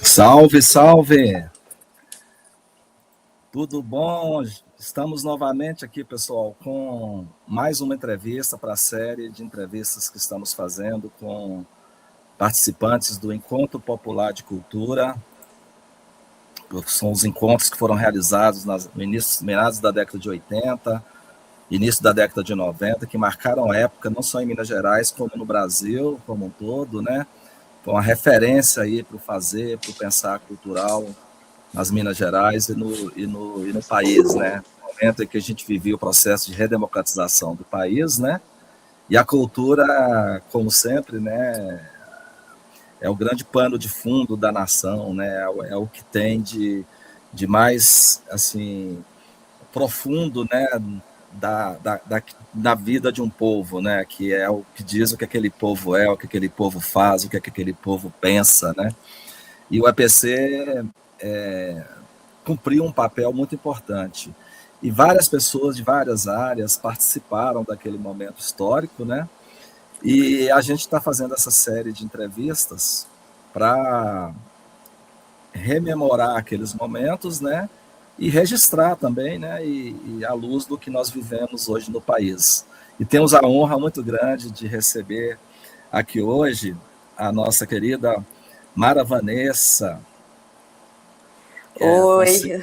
Salve, salve! Tudo bom? Estamos novamente aqui, pessoal, com mais uma entrevista para a série de entrevistas que estamos fazendo com participantes do Encontro Popular de Cultura. São os encontros que foram realizados no início, meados da década de 80, início da década de 90, que marcaram a época não só em Minas Gerais, como no Brasil como um todo, né? Foi uma referência aí para o fazer, para o pensar cultural nas Minas Gerais e no país, né? No momento em que a gente vivia o processo de redemocratização do país, né? E a cultura, como sempre, né? É o grande pano de fundo da nação, né? É o que tem de mais, assim, profundo, né? Da vida de um povo, né? Que é o que diz o que aquele povo é, o que aquele povo faz, o que aquele povo pensa, né? E o EPC cumpriu um papel muito importante. E várias pessoas de várias áreas participaram daquele momento histórico, né? E a gente está fazendo essa série de entrevistas para rememorar aqueles momentos, né? E registrar também, né? E à luz do que nós vivemos hoje no país. E temos a honra muito grande de receber aqui hoje a nossa querida Mara Vanessa. Oi.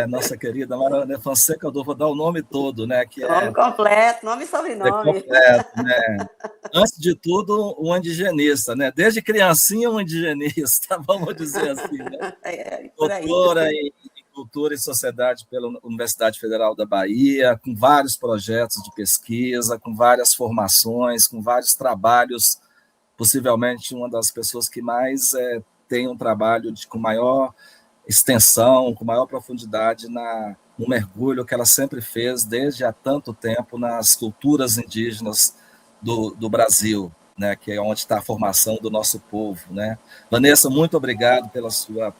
Nossa querida Mara Vanessa Fonseca, eu vou dar o nome todo, né? Que nome completo, nome e sobrenome. Completo, né? Antes de tudo, um indigenista, né? Desde criancinha, um indigenista, vamos dizer assim, né? Doutora em Cultura e Sociedade pela Universidade Federal da Bahia, com vários projetos de pesquisa, com várias formações, com vários trabalhos, possivelmente uma das pessoas que mais tem um trabalho com maior extensão, com maior profundidade no mergulho que ela sempre fez desde há tanto tempo nas culturas indígenas do Brasil, né, que é onde está a formação do nosso povo, né? Vanessa, muito obrigado pela sua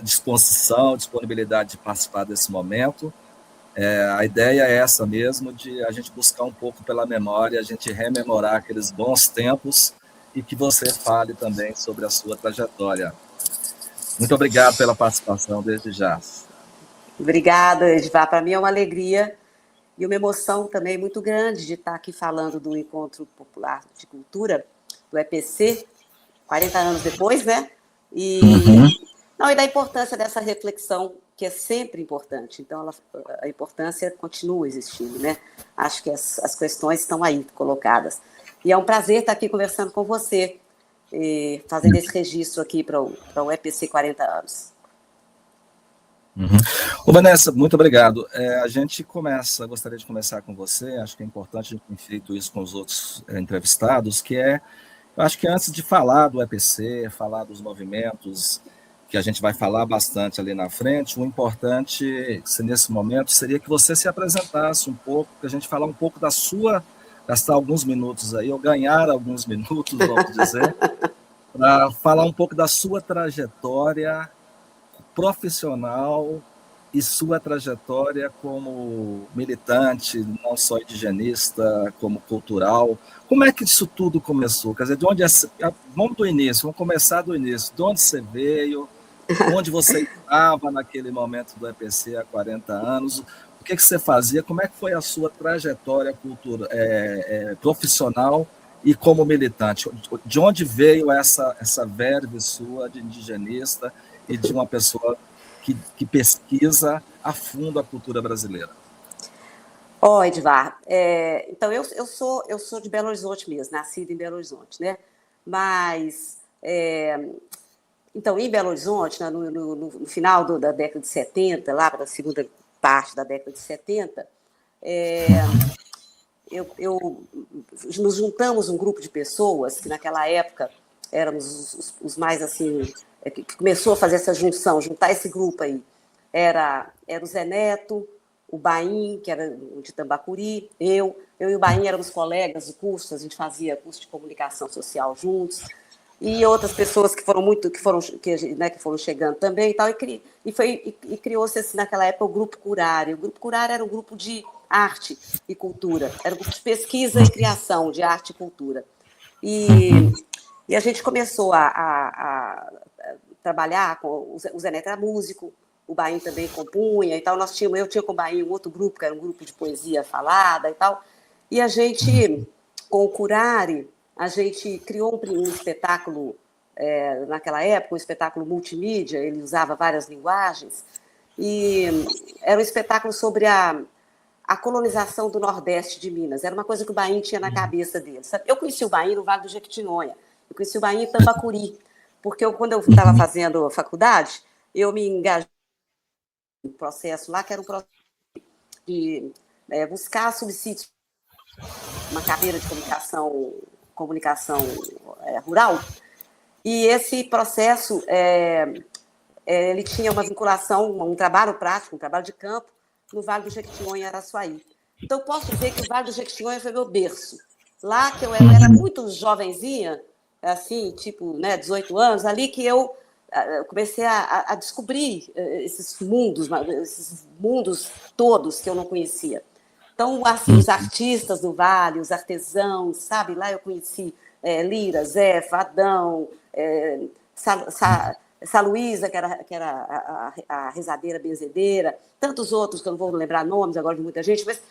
disposição, disponibilidade de participar desse momento. A ideia é essa mesmo, de a gente buscar um pouco pela memória, a gente rememorar aqueles bons tempos e que você fale também sobre a sua trajetória. Muito obrigado pela participação desde já. Obrigada, Edivar. Para mim é uma alegria e uma emoção também muito grande de estar aqui falando do Encontro Popular de Cultura, do EPC, 40 anos depois, né? E da importância dessa reflexão, que é sempre importante. Então, a importância continua existindo, né? Acho que as questões estão aí colocadas. E é um prazer estar aqui conversando com você, fazendo esse registro aqui para o EPC 40 anos. Vanessa, muito obrigado. Gostaria de começar com você, acho que é importante a gente ter feito isso com os outros entrevistados, eu acho que antes de falar do EPC, falar dos movimentos, que a gente vai falar bastante ali na frente, o importante, nesse momento, seria que você se apresentasse um pouco, que a gente falar um pouco da sua, gastar alguns minutos aí, ou ganhar alguns minutos, vamos dizer, para falar um pouco da sua trajetória profissional e sua trajetória como militante, não só indigenista, como cultural. Como é que isso tudo começou? Quer dizer, vamos do início, vamos começar do início. De onde você veio? Onde você estava naquele momento do EPC há 40 anos? O que você fazia? Como é que foi a sua trajetória profissional e como militante? De onde veio essa verve sua de indigenista e de uma pessoa que pesquisa a fundo a cultura brasileira? Edvar, então eu sou de Belo Horizonte mesmo, nascida em Belo Horizonte, né? Mas, então, em Belo Horizonte, né, no final da década de 70, lá para a segunda parte da década de 70, nos juntamos um grupo de pessoas que naquela época éramos os mais assim, que começou a fazer essa junção, juntar esse grupo aí. Era o Zé Neto, o Baim, que era de Tambacuri, eu e o Baim éramos colegas de curso, a gente fazia curso de comunicação social juntos, e outras pessoas que foram chegando também e tal, e criou-se assim, naquela época o Grupo Curare. O Grupo Curare era um grupo de arte e cultura, era um grupo de pesquisa e criação de arte e cultura. E a gente começou a trabalhar com o Zé Neto era músico, o Baim também compunha e tal. Eu tinha com o Baim um outro grupo, que era um grupo de poesia falada e tal. E a gente, com o Curare, a gente criou um espetáculo, naquela época, um espetáculo multimídia, ele usava várias linguagens, e era um espetáculo sobre a colonização do Nordeste de Minas. Era uma coisa que o Baim tinha na cabeça dele. Sabe? Eu conheci o Baim no Vale do Jequitinhonha, eu conheci o Baim em Tambacuri, porque quando eu estava fazendo a faculdade, eu me engajei um processo lá, que era um processo de buscar subsídios, uma carreira de comunicação rural, e esse processo, ele tinha uma vinculação, um trabalho prático, um trabalho de campo, no Vale do Jequitinhonha, em Araçuaí. Então, eu posso dizer que o Vale do Jequitinhonha foi meu berço. Lá que eu era muito jovenzinha, assim, tipo, né, 18 anos, ali que eu comecei a descobrir esses mundos todos que eu não conhecia. Então, assim, os artistas do Vale, os artesãos, sabe? Lá eu conheci Lira, Zé, Fadão, Luísa, que era a rezadeira benzedeira, tantos outros que eu não vou lembrar nomes agora de muita gente, mas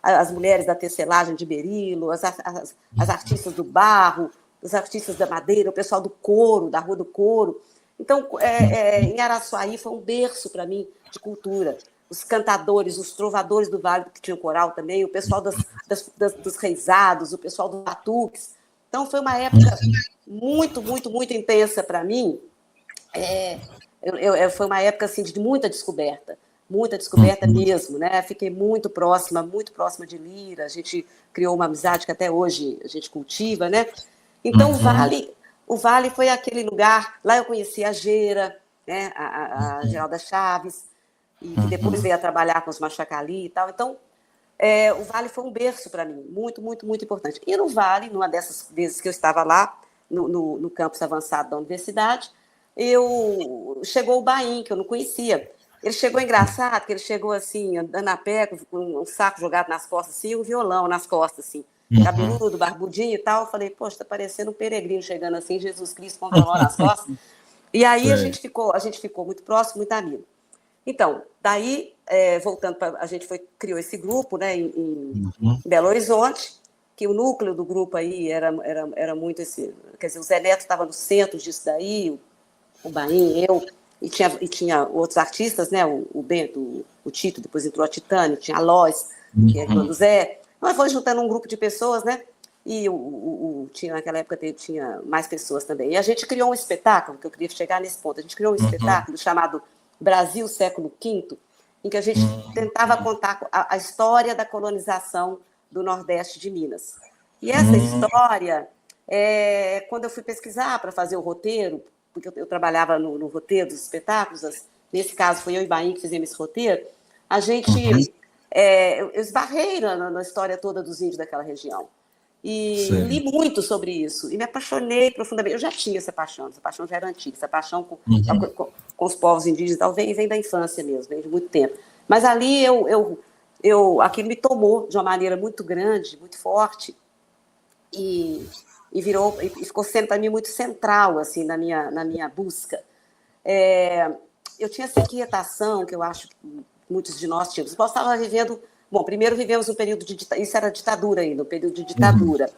as mulheres da tecelagem de Berilo, as artistas do barro, os artistas da madeira, o pessoal do couro, da Rua do Couro. Então, em Araçuaí foi um berço para mim de cultura. Os cantadores, os trovadores do Vale, que tinham coral também, o pessoal dos reisados, o pessoal dos batuques. Então, foi uma época muito, muito, muito intensa para mim. Foi uma época assim, de muita descoberta mesmo, né? Fiquei muito próxima de Lira, a gente criou uma amizade que até hoje a gente cultiva, né? Então, o Vale foi aquele lugar, lá eu conheci a Gera, né? a Geralda Chaves, e que depois veio a trabalhar com os Machacali e tal. Então, o Vale foi um berço para mim, muito, muito, muito importante. E no Vale, numa dessas vezes que eu estava lá, no campus avançado da universidade, chegou o Baim, que eu não conhecia. Ele chegou engraçado, que ele chegou assim, andando a pé, com um saco jogado nas costas, assim, e um violão nas costas, assim, cabeludo, barbudinho e tal. Eu falei, poxa, tá parecendo um peregrino chegando assim, Jesus Cristo com o violão nas costas. E aí a gente ficou muito próximo, muito amigo. Então, daí, voltando para... A gente criou esse grupo, né, em Belo Horizonte, que o núcleo do grupo aí era muito esse... Quer dizer, o Zé Neto estava no centro disso daí, o Baim, eu... E tinha outros artistas, né? O Bento, o Tito, depois entrou a Titânia, tinha a Lois, que é irmã do Zé. Nós fomos juntando um grupo de pessoas, né? E naquela época tinha mais pessoas também. E a gente criou um espetáculo, que eu queria chegar nesse ponto, a gente criou um espetáculo chamado Brasil Século V, em que a gente tentava contar a história da colonização do Nordeste de Minas. E essa história, quando eu fui pesquisar para fazer o roteiro, porque eu trabalhava no roteiro dos espetáculos, nesse caso foi eu e Baim que fizemos esse roteiro, a gente... eu esbarrei na história toda dos índios daquela região. E li muito sobre isso, e me apaixonei profundamente. Eu já tinha essa paixão já era antiga, essa paixão com os povos indígenas e tal, vem da infância mesmo, vem de muito tempo. Mas ali aquilo me tomou de uma maneira muito grande, muito forte, e ficou sendo para mim muito central assim na minha busca. Eu tinha essa inquietação que eu acho que muitos de nós tínhamos. Nós estávamos vivendo... Bom, primeiro vivemos um período de ditadura, isso era ditadura ainda, um período de ditadura.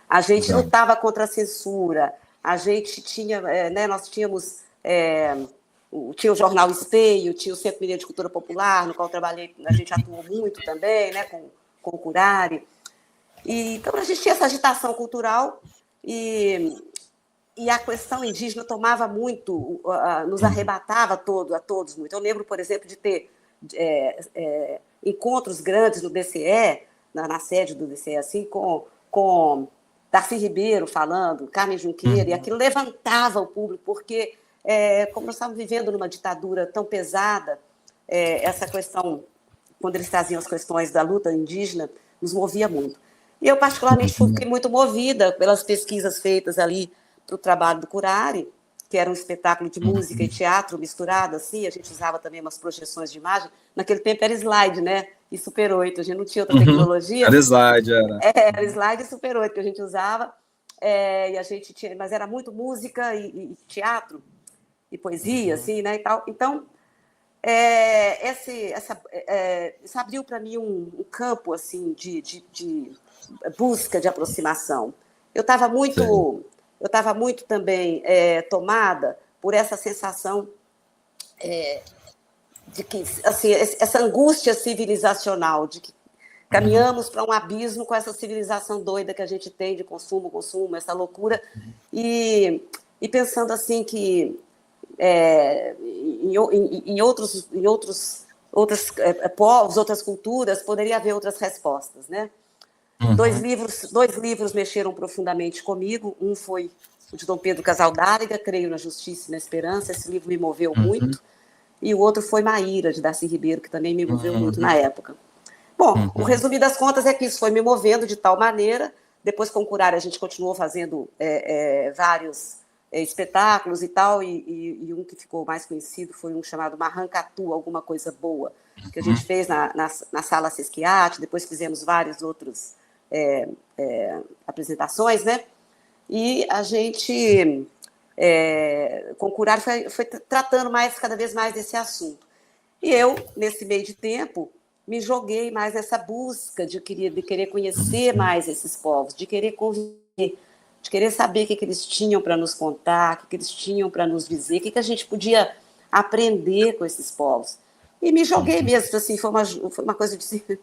A gente lutava contra a censura, a gente tinha, nós tínhamos tinha o Jornal Esteio, tinha o Centro Mineiro de Cultura Popular, no qual trabalhei, a gente atuou muito também, né, com o Curare. Então, a gente tinha essa agitação cultural e a questão indígena tomava muito, nos arrebatava a todos muito. Eu lembro, por exemplo, de ter encontros grandes no DCE, na sede do DCE, assim, com Darcy Ribeiro falando, Carmen Junqueira, e aquilo levantava o público, porque, como nós estávamos vivendo numa ditadura tão pesada, essa questão, quando eles traziam as questões da luta indígena, nos movia muito. E eu, particularmente, fiquei muito movida pelas pesquisas feitas ali para o trabalho do Curare, que era um espetáculo de música e teatro misturado, assim, a gente usava também umas projeções de imagem. Naquele tempo era slide, né? E Super 8, a gente não tinha outra tecnologia. Era slide, era. Era slide e Super 8 que a gente usava, e a gente tinha, mas era muito música e teatro e poesia, assim, né? E tal. Então, isso abriu para mim um campo assim de busca de aproximação. Eu estava muito também tomada por essa sensação de que, assim, essa angústia civilizacional, de que caminhamos para um abismo com essa civilização doida que a gente tem de consumo, essa loucura, e pensando assim que em outros povos, outras culturas, poderia haver outras respostas, né? Dois livros mexeram profundamente comigo. Um foi o de Dom Pedro Casaldáliga, Creio na Justiça e na Esperança. Esse livro me moveu muito. E o outro foi Maíra, de Darcy Ribeiro, que também me moveu muito na época. Bom, o resumo das contas é que isso foi me movendo de tal maneira. Depois, com o Curare, a gente continuou fazendo vários espetáculos e tal, e um que ficou mais conhecido foi um chamado Marrancatu, Alguma Coisa Boa, que a gente fez na Sala Sesquiate. Depois fizemos vários outros apresentações, né? E a gente, com o Curare, foi tratando cada vez mais desse assunto. E eu, nesse meio de tempo, me joguei mais nessa busca de querer conhecer mais esses povos, de querer conviver, de querer saber o que eles tinham para nos contar, o que eles tinham para nos dizer, o que a gente podia aprender com esses povos. E me joguei mesmo, assim, foi uma coisa de...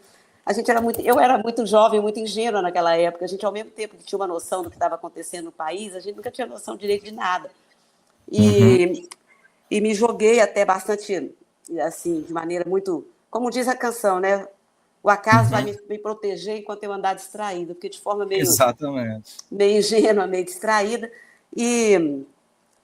Eu era muito jovem, muito ingênua naquela época. A gente, ao mesmo tempo que tinha uma noção do que estava acontecendo no país, a gente nunca tinha noção direito de nada. E me joguei até bastante, assim, de maneira muito... Como diz a canção, né? O acaso vai me proteger enquanto eu andar distraída, porque de forma meio ingênua, meio distraída,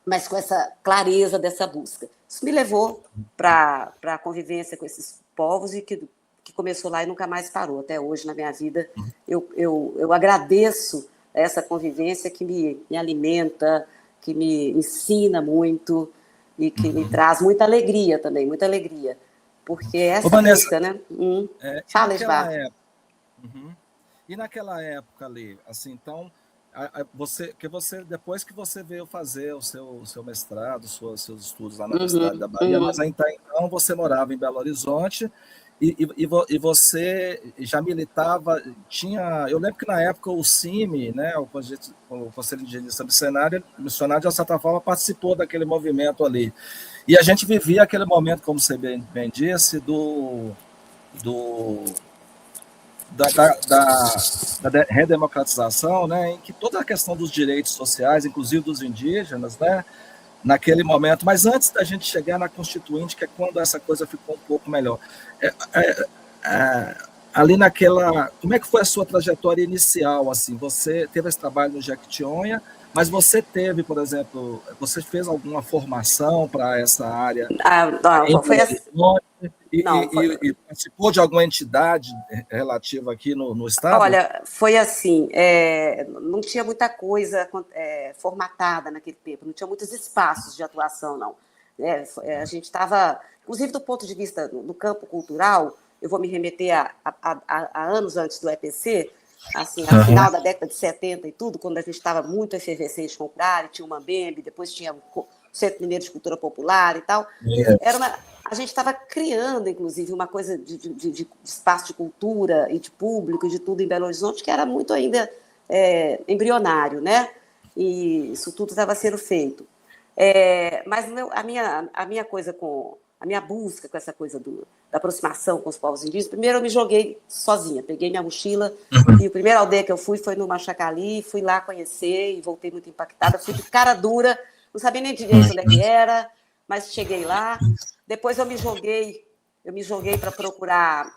mas com essa clareza dessa busca. Isso me levou para a convivência com esses povos e que começou lá e nunca mais parou. Até hoje, na minha vida, eu agradeço essa convivência que me alimenta, que me ensina muito e que me traz muita alegria também, muita alegria. Porque essa Vanessa, busca, né? Fala, Edvar. E naquela época ali, assim, então, depois que você veio fazer o seu mestrado, seus estudos lá na Universidade da Bahia, mas aí, então você morava em Belo Horizonte e você já militava, eu lembro que na época o CIMI, né, o Conselho de Higiene Missionária, de certa forma, participou daquele movimento ali. E a gente vivia aquele momento, como você bem disse, da redemocratização, né, em que toda a questão dos direitos sociais, inclusive dos indígenas, né, naquele momento. Mas antes da gente chegar na Constituinte, que é quando essa coisa ficou um pouco melhor, ali como é que foi a sua trajetória inicial? Assim, você teve esse trabalho no Jequitinhonha, mas você teve, por exemplo, você fez alguma formação para essa área? Não, foi assim. E participou de alguma entidade relativa aqui no Estado? Olha, foi assim, não tinha muita coisa formatada naquele tempo, não tinha muitos espaços de atuação, não. A gente estava, inclusive do ponto de vista do campo cultural, eu vou me remeter a anos antes do EPC, assim, no final da década de 70 e tudo, quando a gente estava muito efervescente com o Curare, tinha o Mambembe, depois tinha o Centro Mineiro de Cultura Popular e tal. A gente estava criando, inclusive, uma coisa de espaço de cultura e de público e de tudo em Belo Horizonte, que era muito ainda embrionário, né? E isso tudo estava sendo feito. Mas a minha coisa a minha busca com essa coisa da aproximação com os povos indígenas, primeiro eu me joguei sozinha, peguei minha mochila, e a primeira aldeia que eu fui foi no Machacali, fui lá conhecer e voltei muito impactada, fui de cara dura, não sabia nem direito onde é que era, mas cheguei lá. Depois eu me joguei para procurar.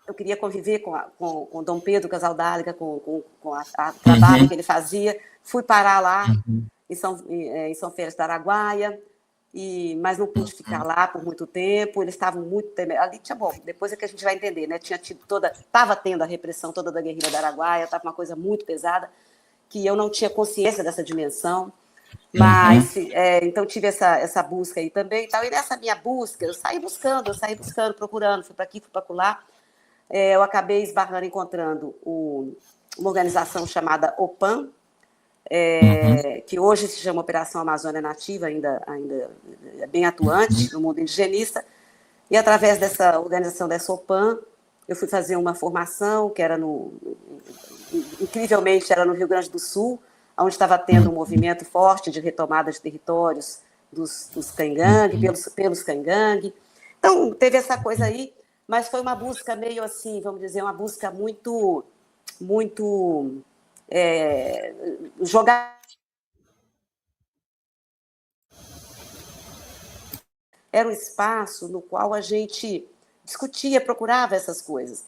Eu queria conviver com Dom Pedro Casaldáliga, com o trabalho que ele fazia. Fui parar lá, em São Félix do Araguaia, mas não pude ficar lá por muito tempo. Eles estavam muito ali tinha, bom, depois é que a gente vai entender, né? Estava tendo a repressão toda da guerrilha do Araguaia, estava uma coisa muito pesada, que eu não tinha consciência dessa dimensão. Mas, então, tive essa busca aí também e tal. E nessa minha busca, eu saí buscando, procurando, fui para aqui, fui para lá. Eu acabei encontrando uma organização chamada OPAN, que hoje se chama Operação Amazônia Nativa, ainda é bem atuante no mundo indigenista. E, através dessa organização, dessa OPAN, eu fui fazer uma formação que era incrivelmente, era no Rio Grande do Sul, onde estava tendo um movimento forte de retomada de territórios dos Cangangue, pelos Cangangue. Então, teve essa coisa aí, mas foi uma busca meio assim, vamos dizer, uma busca muito jogar. Era um espaço no qual a gente discutia, procurava essas coisas,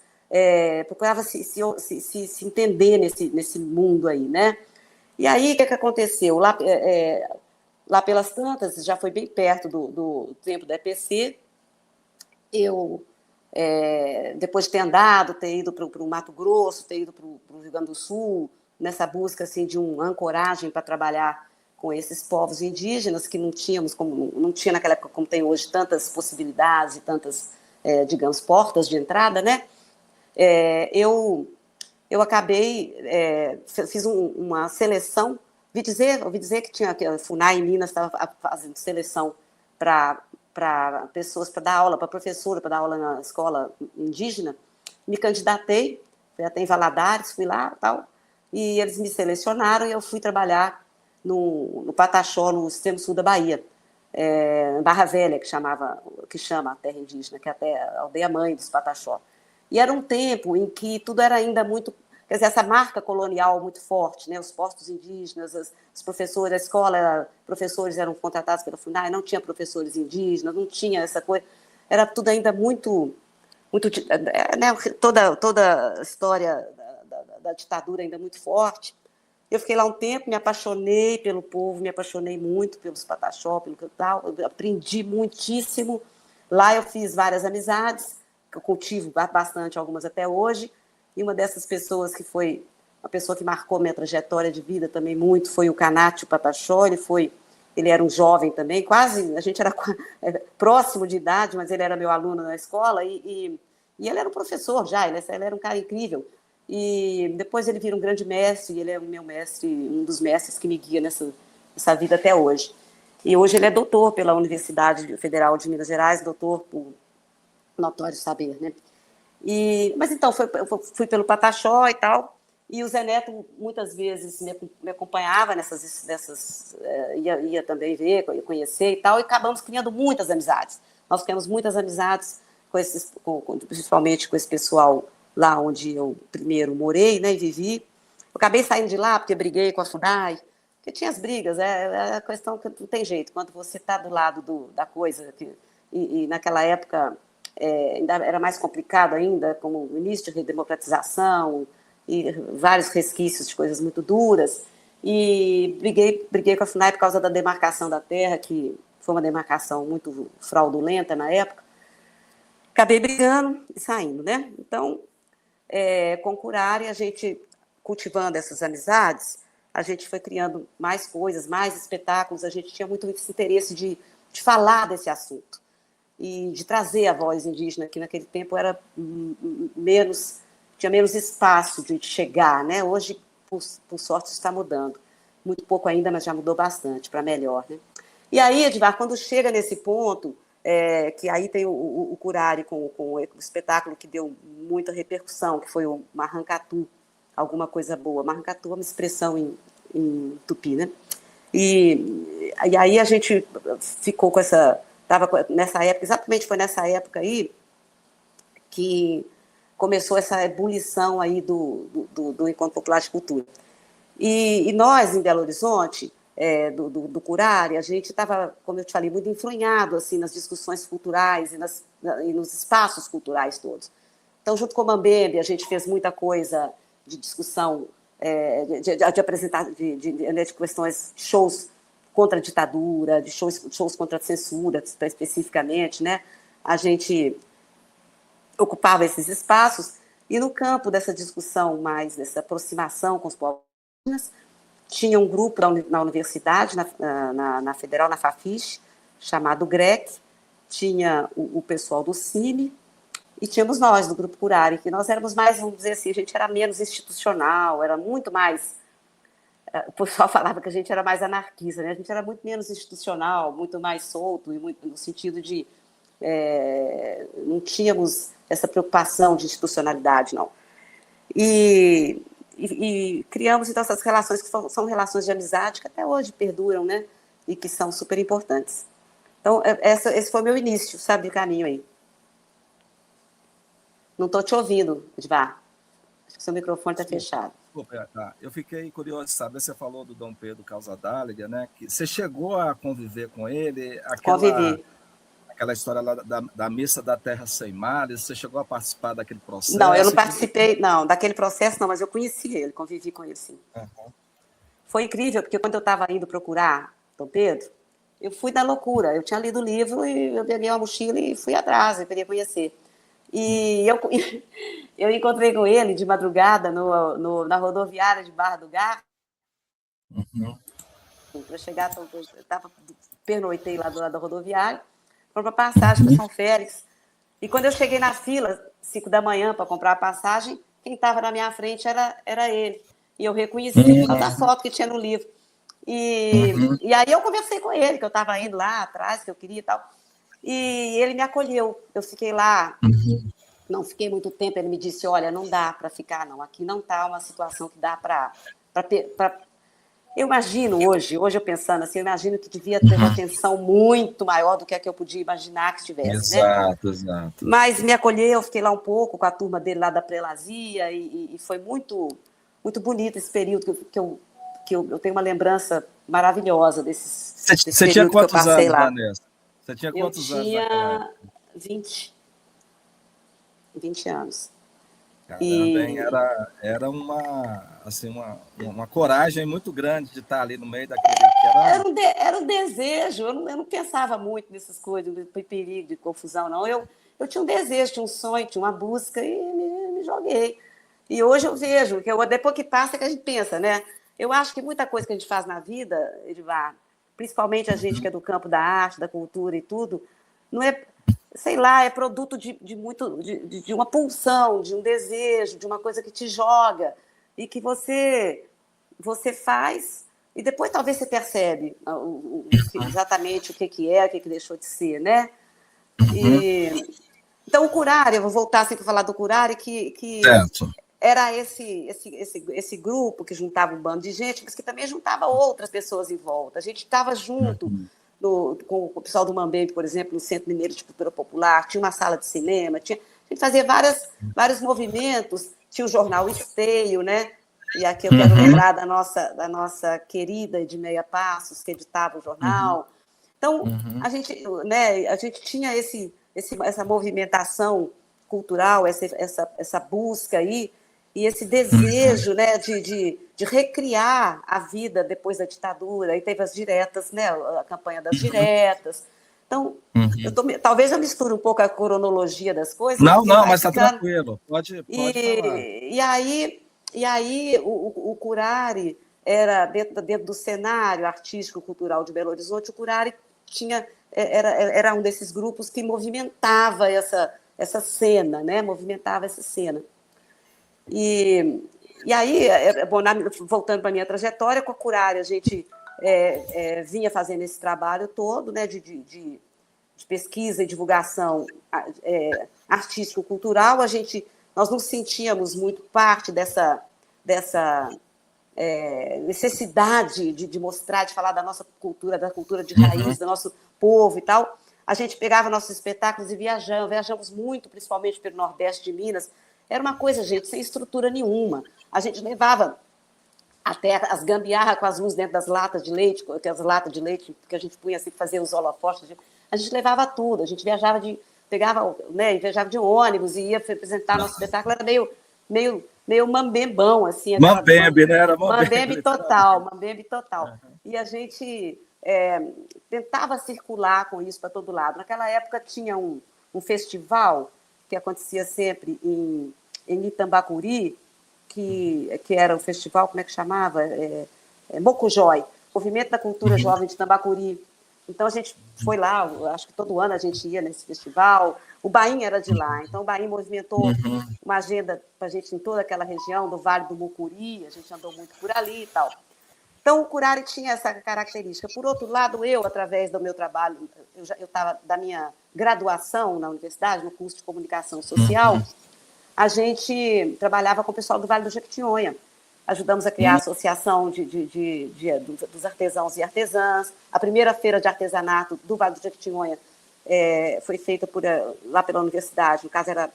procurava se entender nesse mundo aí, né? E aí, o que aconteceu? Lá pelas tantas, já foi bem perto do tempo da EPC, eu, depois de ter andado, ter ido para o Mato Grosso, ter ido para o Rio Grande do Sul, nessa busca assim, de uma ancoragem para trabalhar com esses povos indígenas que não tinha naquela época, como tem hoje, tantas possibilidades e tantas, digamos, portas de entrada, né? Eu acabei, fiz uma seleção, ouvi dizer que a FUNAI em Minas estava fazendo seleção para pessoas, para dar aula, para professora, para dar aula na escola indígena. Me candidatei, fui até em Valadares, fui lá e tal, e eles me selecionaram e eu fui trabalhar no Pataxó, no extremo sul da Bahia, Barra Velha, que chama a terra indígena, que é até a aldeia-mãe dos Pataxó. E era um tempo em que tudo era ainda muito... Quer dizer, essa marca colonial muito forte, né? Os postos indígenas, os professores, a escola, professores eram contratados pela FUNAI, não tinha professores indígenas, não tinha essa coisa... Era tudo ainda muito né? Toda a história da ditadura ainda muito forte. Eu fiquei lá um tempo, me apaixonei pelo povo, me apaixonei muito pelos Pataxó, pelo que tal, eu aprendi muitíssimo. Lá eu fiz várias amizades, que eu cultivo bastante, algumas até hoje, e uma dessas pessoas que foi uma pessoa que marcou minha trajetória de vida também muito foi o Canátio Pataxó. Ele era um jovem também, a gente era próximo de idade, mas ele era meu aluno na escola, e ele era um professor já, ele era um cara incrível. E depois ele vira um grande mestre, e ele é o meu mestre, um dos mestres que me guia nessa vida até hoje. E hoje ele é doutor pela Universidade Federal de Minas Gerais, doutor por notório saber, né? Mas então, eu fui pelo Pataxó e tal, e o Zé Neto muitas vezes me acompanhava ia também ver, conhecer e tal, e acabamos criando muitas amizades. Nós criamos muitas amizades, principalmente com esse pessoal lá onde eu primeiro morei, né, e vivi. Eu acabei saindo de lá porque briguei com a FUNAI, porque tinha as brigas, é a questão que não tem jeito, quando você está do lado da coisa, e naquela época ainda era mais complicado ainda, como o início de redemocratização e vários resquícios de coisas muito duras, e briguei com a FUNAI por causa da demarcação da terra, que foi uma demarcação muito fraudulenta na época. Acabei brigando e saindo, né? Então, com o Curare, a gente, cultivando essas amizades, a gente foi criando mais coisas, mais espetáculos, a gente tinha muito esse interesse de falar desse assunto e de trazer a voz indígena, que naquele tempo era tinha menos espaço de chegar, né? Hoje, por sorte, está mudando. Muito pouco ainda, mas já mudou bastante, para melhor, né? E aí, Edvar, quando chega nesse ponto, que aí tem o Curare com o espetáculo que deu muita repercussão, que foi o Marrancatu, alguma coisa boa. Marrancatu é uma expressão em tupi, né? E aí a gente ficou com essa... Estava nessa época, exatamente foi nessa época aí, que começou essa ebulição aí do Encontro Popular de Cultura. E nós, em Belo Horizonte, do Curare, a gente estava, como eu te falei, muito enfronhado assim, nas discussões culturais e nos espaços culturais todos. Então, junto com o Mambembe, a gente fez muita coisa de discussão, de apresentar, de questões, de shows contra a ditadura, de shows contra a censura, especificamente, né? A gente ocupava esses espaços, e no campo dessa discussão mais, dessa aproximação com os povos indígenas, tinha um grupo na universidade, na Federal, na Fafiche, chamado GREC, tinha o pessoal do CIMI, e tínhamos nós, do Grupo Curare, que nós éramos mais, vamos dizer assim, a gente era menos institucional, era muito mais... O pessoal falava que a gente era mais anarquista, né? A gente era muito menos institucional, muito mais solto, e muito, no sentido de... não tínhamos essa preocupação de institucionalidade, não. E criamos, então, essas relações que são relações de amizade que até hoje perduram, né? E que são super importantes. Então, esse foi o meu início, sabe, de caminho aí. Não estou te ouvindo, Edvar. Acho que seu microfone está fechado. Tá. Eu fiquei curioso de saber, você falou do Dom Pedro Casadáliga, né? Que você chegou a conviver com ele? Convivi. Aquela história lá da missa da Terra Sem Males, você chegou a participar daquele processo? Não, eu não participei, não, daquele processo não, mas eu conheci ele, convivi com ele, sim. Uhum. Foi incrível, porque quando eu estava indo procurar Dom Pedro, eu fui da loucura. Eu tinha lido o livro e eu peguei uma mochila e fui atrás, eu queria conhecer. E eu encontrei com ele de madrugada na rodoviária de Barra do Garça. Uhum. Para chegar, eu pernoitei lá do lado da rodoviária, foi para passagem para São Félix. E quando eu cheguei na fila, 5 da manhã, para comprar a passagem, quem estava na minha frente era ele. E eu reconheci por causa da foto que tinha no livro. E aí eu conversei com ele, que eu estava indo lá atrás, que eu queria e tal. E ele me acolheu. Eu fiquei lá, não fiquei muito tempo. Ele me disse, olha, não dá para ficar, não. Aqui não está uma situação que dá para... Eu imagino hoje eu pensando assim, eu imagino que devia ter uma atenção muito maior do que a que eu podia imaginar que estivesse, exato, né? Exato. Mas me acolheu, eu fiquei lá um pouco com a turma dele lá da prelazia e foi muito, muito bonito esse período que eu tenho uma lembrança maravilhosa desse Você tinha período que eu quantos passei anos, lá. Vanessa? Você tinha quantos anos naquela época? Eu tinha 20 anos. Caramba, hein? Era uma coragem muito grande de estar ali no meio daquele... Era um desejo, eu não pensava muito nessas coisas, de perigo, de confusão, não. Eu tinha um desejo, tinha um sonho, tinha uma busca e me joguei. E hoje eu vejo, que depois que passa é que a gente pensa, né? Eu acho que muita coisa que a gente faz na vida, Edvar, principalmente a gente que é do campo da arte, da cultura e tudo, não é... sei lá, é produto de uma pulsão, de um desejo, de uma coisa que te joga e que você faz e depois talvez você percebe exatamente o que é, o que deixou de ser, né? Então o Curare, eu vou voltar assim para falar do Curare, que era esse grupo que juntava um bando de gente, mas que também juntava outras pessoas em volta. A gente estava junto com o pessoal do Mambembe, por exemplo, no Centro Mineiro de Cultura Popular, tinha uma sala de cinema, a gente fazia vários movimentos, tinha o jornal Esteio, né? E aqui eu quero lembrar da nossa querida Edmeia Passos, que editava o jornal. Então, a gente tinha essa movimentação cultural, essa busca aí, e esse desejo, né, de recriar a vida depois da ditadura. Aí teve as diretas, né, a campanha das diretas. Então, talvez eu misture um pouco a cronologia das coisas. Não, mas está tranquilo, pode falar. E aí o Curare era, dentro do cenário artístico-cultural de Belo Horizonte, o Curare era um desses grupos que movimentava essa cena, né? Movimentava essa cena. E aí, bom, voltando para a minha trajetória, com a Curare, a gente vinha fazendo esse trabalho todo, né, de pesquisa e divulgação artístico-cultural. Nós nos sentíamos muito parte dessa necessidade de mostrar, de falar da nossa cultura, da cultura de raiz, do nosso povo e tal, a gente pegava nossos espetáculos e viajamos muito, principalmente pelo Nordeste de Minas. Era uma coisa, gente, sem estrutura nenhuma. A gente levava até as gambiarras com as luzes dentro das latas de leite, aquelas latas de leite que a gente punha assim para fazer os holofotes. A gente levava tudo, a gente viajava viajava de ônibus e ia apresentar nosso espetáculo, era meio mambembão, assim. Mambembe, né? Era Mambembe total, Mambembe total. E a gente tentava circular com isso para todo lado. Naquela época tinha um festival que acontecia sempre em Itambacuri, que era o festival, como é que chamava? Mocojói, Movimento da Cultura Jovem de Itambacuri. Então, a gente foi lá, acho que todo ano a gente ia nesse festival. O Baim era de lá, então o Baim movimentou uma agenda para a gente em toda aquela região do Vale do Mucuri, a gente andou muito por ali e tal. Então, o Curare tinha essa característica. Por outro lado, através do meu trabalho, eu estava da minha graduação na universidade, no curso de comunicação social, a gente trabalhava com o pessoal do Vale do Jequitinhonha. Ajudamos a criar a associação dos artesãos e artesãs. A primeira feira de artesanato do Vale do Jequitinhonha foi feita lá pela universidade, no caso era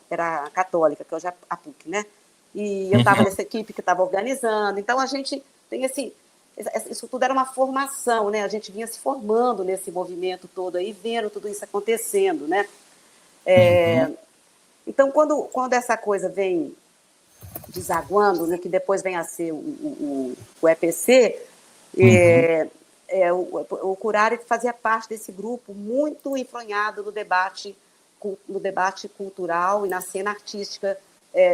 a católica, que hoje é a PUC, né? E eu estava nessa equipe que estava organizando. Então, a gente tem isso tudo era uma formação, né? A gente vinha se formando nesse movimento todo aí, vendo tudo isso acontecendo, né? Então, quando essa coisa vem desaguando, né, que depois vem a ser o EPC, o Curare fazia parte desse grupo muito enfronhado no debate cultural e na cena artística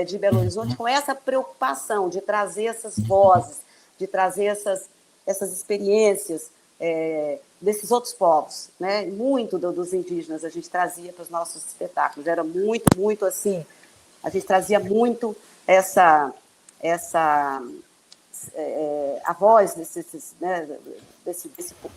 de Belo Horizonte, com essa preocupação de trazer essas vozes, de trazer essas experiências desses outros povos, né? Muito dos indígenas a gente trazia para os nossos espetáculos. Era muito, muito assim, a gente trazia muito a voz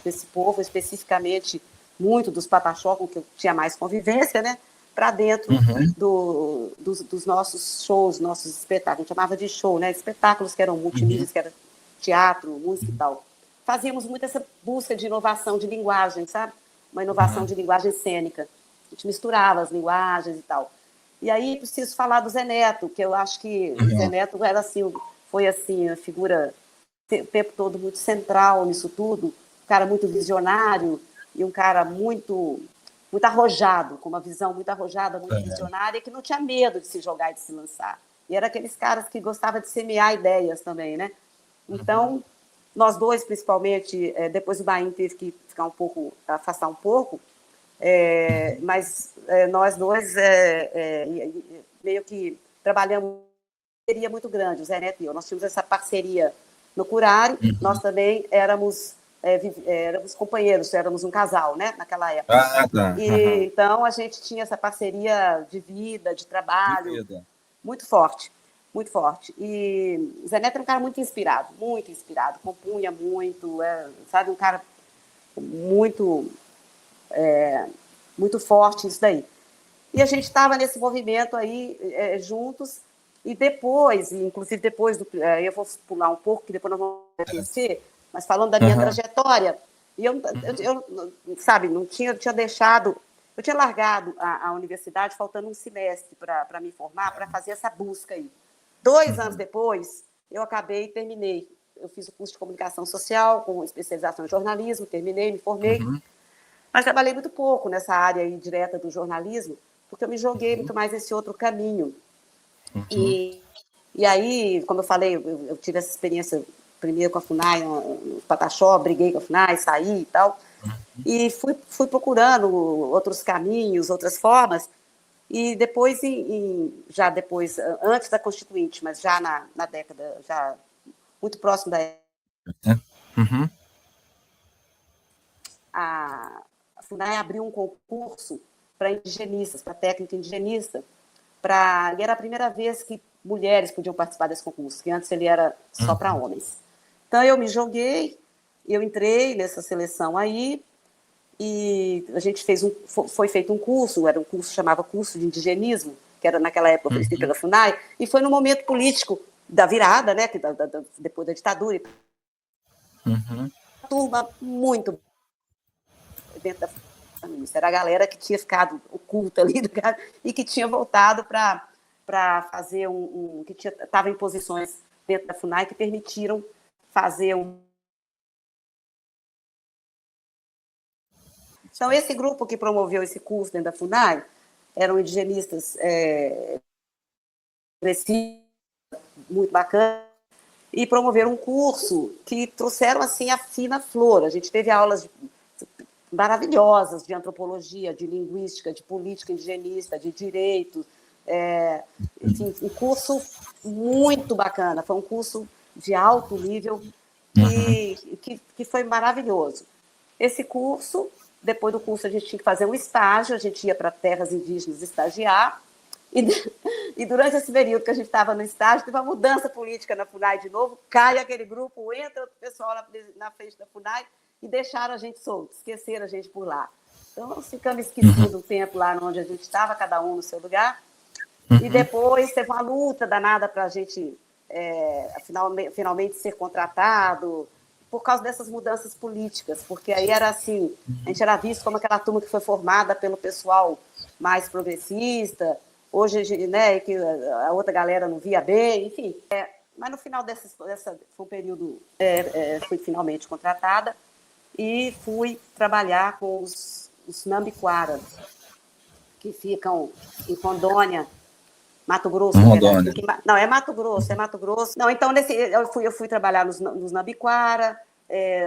desse povo, especificamente muito dos Pataxó, com que eu tinha mais convivência, né? Para dentro dos nossos shows, nossos espetáculos. A gente chamava de show, né? Espetáculos que eram multimídias, que era teatro, música e tal. Fazíamos muito essa busca de inovação de linguagem, sabe? Uma inovação de linguagem cênica. A gente misturava as linguagens e tal. E aí preciso falar do Zé Neto, que eu acho que o Zé Neto foi assim, a figura o tempo todo muito central nisso tudo, um cara muito visionário e um cara muito arrojado, com uma visão muito arrojada, muito visionária, que não tinha medo de se jogar e de se lançar. E era aqueles caras que gostavam de semear ideias também, né? Então, nós dois, principalmente, depois o Baim teve que afastar um pouco, mas nós dois meio que trabalhamos uma parceria muito grande, o Zé Neto e eu. Nós tínhamos essa parceria no Curare, nós também éramos companheiros, éramos um casal, né, naquela época. Então, a gente tinha essa parceria de vida, de trabalho, muito forte, muito forte. E o Zé Neto era um cara muito inspirado, compunha muito, sabe, um cara muito forte isso daí. E a gente estava nesse movimento aí juntos, e depois, inclusive depois, eu vou pular um pouco, que depois nós vamos conhecer, mas falando da minha trajetória, e eu sabe, eu tinha deixado, eu tinha largado a universidade faltando um semestre para me formar, para fazer essa busca aí. 2 anos depois, eu terminei. Eu fiz o curso de comunicação social, com especialização em jornalismo, terminei, me formei. Mas trabalhei muito pouco nessa área aí direta do jornalismo, porque eu me joguei muito mais nesse outro caminho. E aí, como eu falei, eu tive essa experiência primeiro com a FUNAI, no Pataxó, briguei com a FUNAI, saí e tal, e fui procurando outros caminhos, outras formas, e depois, já depois, antes da Constituinte, mas já na década, já muito próximo da época, a FUNAI abriu um concurso para indigenistas, para técnica indigenista, e era a primeira vez que mulheres podiam participar desse concurso, que antes ele era só para homens. Então, eu me joguei, eu entrei nessa seleção aí, e a gente foi feito um curso, era um curso, chamava Curso de Indigenismo, que era naquela época oferecido pela FUNAI, e foi num momento político da virada, né, depois da ditadura. Uhum. Turma muito dentro da família. Era a galera que tinha ficado oculta ali e que tinha voltado para fazer que estava em posições dentro da FUNAI que permitiram fazer Então, esse grupo que promoveu esse curso dentro da FUNAI eram indigenistas muito bacana, e promoveram um curso que trouxeram assim a fina flor. A gente teve aulas maravilhosas de antropologia, de linguística, de política indigenista, de direito, enfim, um curso muito bacana, foi um curso de alto nível que foi maravilhoso. Esse curso, depois do curso a gente tinha que fazer um estágio, a gente ia para terras indígenas estagiar, e durante esse período que a gente estava no estágio, teve uma mudança política na FUNAI de novo, cai aquele grupo, entra o pessoal na frente da FUNAI e deixaram a gente solto, esqueceram a gente por lá. Então, nós ficamos esquecidos um tempo lá onde a gente estava, cada um no seu lugar, e depois teve uma luta danada para a gente finalmente ser contratado, por causa dessas mudanças políticas, porque aí era assim, a gente era visto como aquela turma que foi formada pelo pessoal mais progressista, hoje, né, que a outra galera não via bem, enfim. Mas no final foi um período, fui finalmente contratada e fui trabalhar com os Nambiquara, que ficam em Rondônia, Mato Grosso. Rondônia. Não, é Mato Grosso. Não, então eu fui trabalhar nos Nambiquara,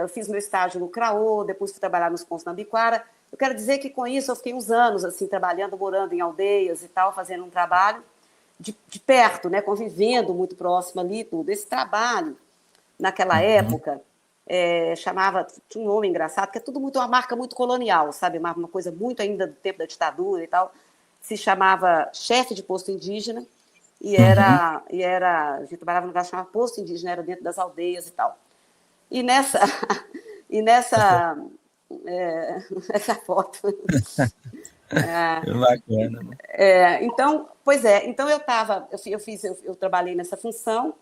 eu fiz meu estágio no CRAO, depois fui trabalhar nos Pontos Nambiquara. Eu quero dizer que com isso eu fiquei uns anos assim trabalhando, morando em aldeias e tal, fazendo um trabalho de perto, né, convivendo muito próximo ali, tudo. Esse trabalho, naquela época, tinha um nome engraçado, que é tudo muito uma marca muito colonial, sabe? Uma coisa muito ainda do tempo da ditadura e tal. Se chamava chefe de posto indígena, e a gente trabalhava num lugar chamado posto indígena, era dentro das aldeias e tal. E nessa essa foto. Bacana, né? Então, eu trabalhei nessa função,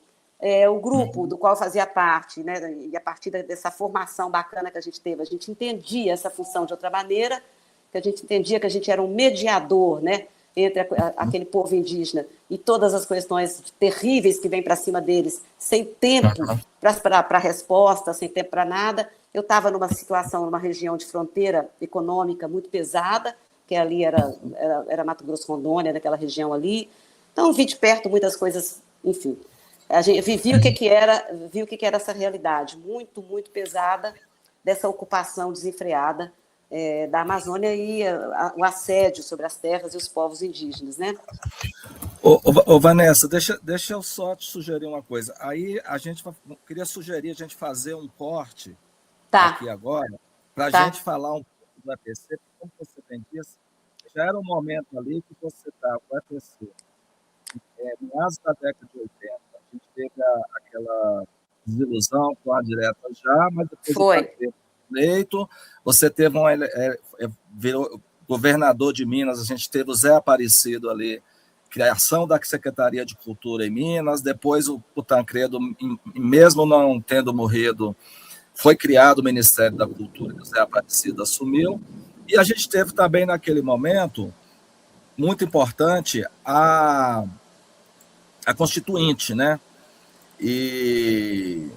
o grupo do qual eu fazia parte, né, e a partir dessa formação bacana que a gente teve, a gente entendia essa função de outra maneira, que a gente entendia que a gente era um mediador, né, entre aquele povo indígena e todas as questões terríveis que vêm para cima deles, sem tempo para resposta, sem tempo para nada. Eu estava numa situação, numa região de fronteira econômica muito pesada, que ali era Mato Grosso, Rondônia, naquela região ali. Então, vi de perto muitas coisas, enfim. A gente vi o que era essa realidade muito, muito pesada dessa ocupação desenfreada da Amazônia e o assédio sobre as terras e os povos indígenas, né? Ô, Vanessa, deixa eu só te sugerir uma coisa. Aí queria sugerir a gente fazer um corte aqui agora, para a gente falar um pouco do EPC, como você bem disse, já era um momento ali que você estava com o EPC. No meados da década de 80, a gente teve aquela desilusão com a direta já, mas depois foi eleito, você teve virou governador de Minas, a gente teve o Zé Aparecido ali, criação da Secretaria de Cultura em Minas, depois o Tancredo, mesmo não tendo morrido, foi criado o Ministério da Cultura, que o Zé Aparecido assumiu, e a gente teve também naquele momento, muito importante, a Constituinte, né? E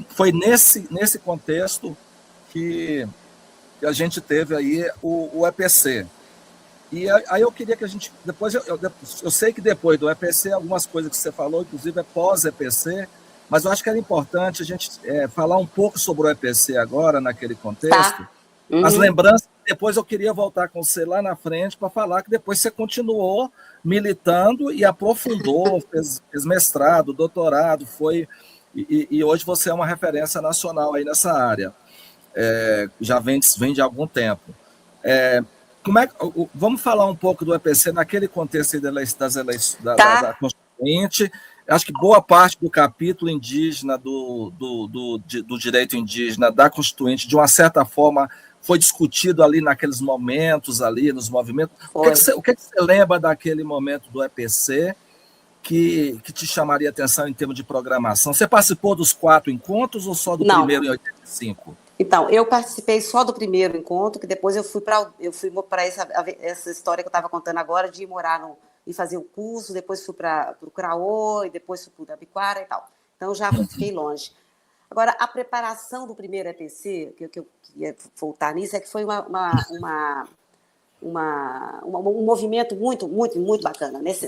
foi nesse contexto que a gente teve aí o EPC. E aí eu queria que a gente, depois, eu sei que depois do EPC, algumas coisas que você falou, inclusive é pós-EPC, mas eu acho que era importante a gente falar um pouco sobre o EPC agora, naquele contexto. As lembranças, depois eu queria voltar com você lá na frente para falar que depois você continuou militando e aprofundou, fez mestrado, doutorado, e hoje você é uma referência nacional aí nessa área. Já vem de algum tempo. Vamos falar um pouco do EPC naquele contexto da Constituinte. Acho que boa parte do capítulo indígena, do direito indígena, da Constituinte, de uma certa forma, foi discutido ali naqueles momentos, ali nos movimentos. O que você lembra daquele momento do EPC que te chamaria atenção em termos de programação? Você participou dos 4 encontros ou só do Não. primeiro em 85? Então, eu participei só do primeiro encontro, que depois eu fui para essa história que eu estava contando agora, de ir morar e fazer o curso, depois fui para o Craô, e depois fui para o Abiquara e tal. Então, já fiquei longe. Agora, a preparação do primeiro EPC, que eu queria voltar nisso, é que foi um movimento muito, muito, muito bacana. Nesse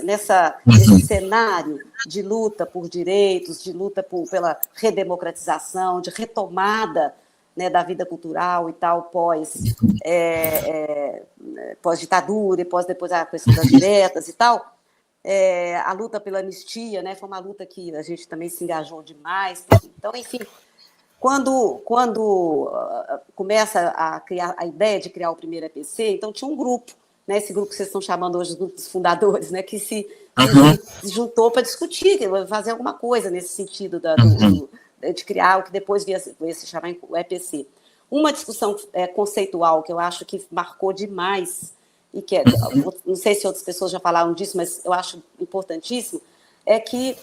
cenário de luta por direitos, de luta pela redemocratização, de retomada, né, da vida cultural e tal, pós-ditadura, e depois a questão das diretas e tal, a luta pela anistia, né, foi uma luta que a gente também se engajou demais. Então, enfim, quando começa a criar a ideia de criar o primeiro EPC, então tinha um grupo, né, esse grupo que vocês estão chamando hoje de grupo dos fundadores, né, que se juntou para discutir, fazer alguma coisa nesse sentido de criar o que depois veio se chamar o EPC. Uma discussão conceitual que eu acho que marcou demais, e que não sei se outras pessoas já falaram disso, mas eu acho importantíssimo, é que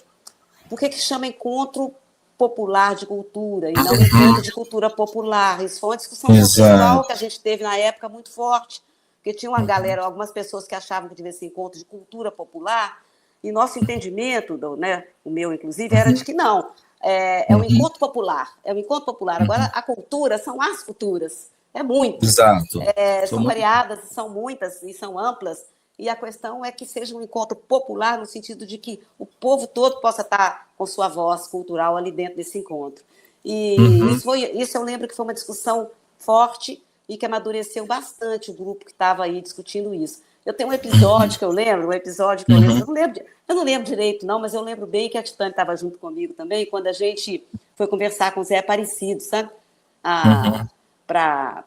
por que chama encontro popular de cultura e não encontro de cultura popular? Isso foi uma discussão conceitual que a gente teve na época muito forte, porque tinha uma galera, algumas pessoas que achavam que devia ser encontro de cultura popular, e nosso entendimento, né, o meu inclusive, era de que não, é um encontro popular, é um encontro popular. Agora, a cultura são as culturas, é muito. Exato. São variadas, são muitas e são amplas, e a questão é que seja um encontro popular no sentido de que o povo todo possa estar com sua voz cultural ali dentro desse encontro. E isso eu lembro que foi uma discussão forte e que amadureceu bastante o grupo que estava aí discutindo isso. Eu tenho um episódio que eu lembro, eu não lembro direito não, mas eu lembro bem que a Titânia estava junto comigo também, quando a gente foi conversar com o Zé Aparecido, sabe? Para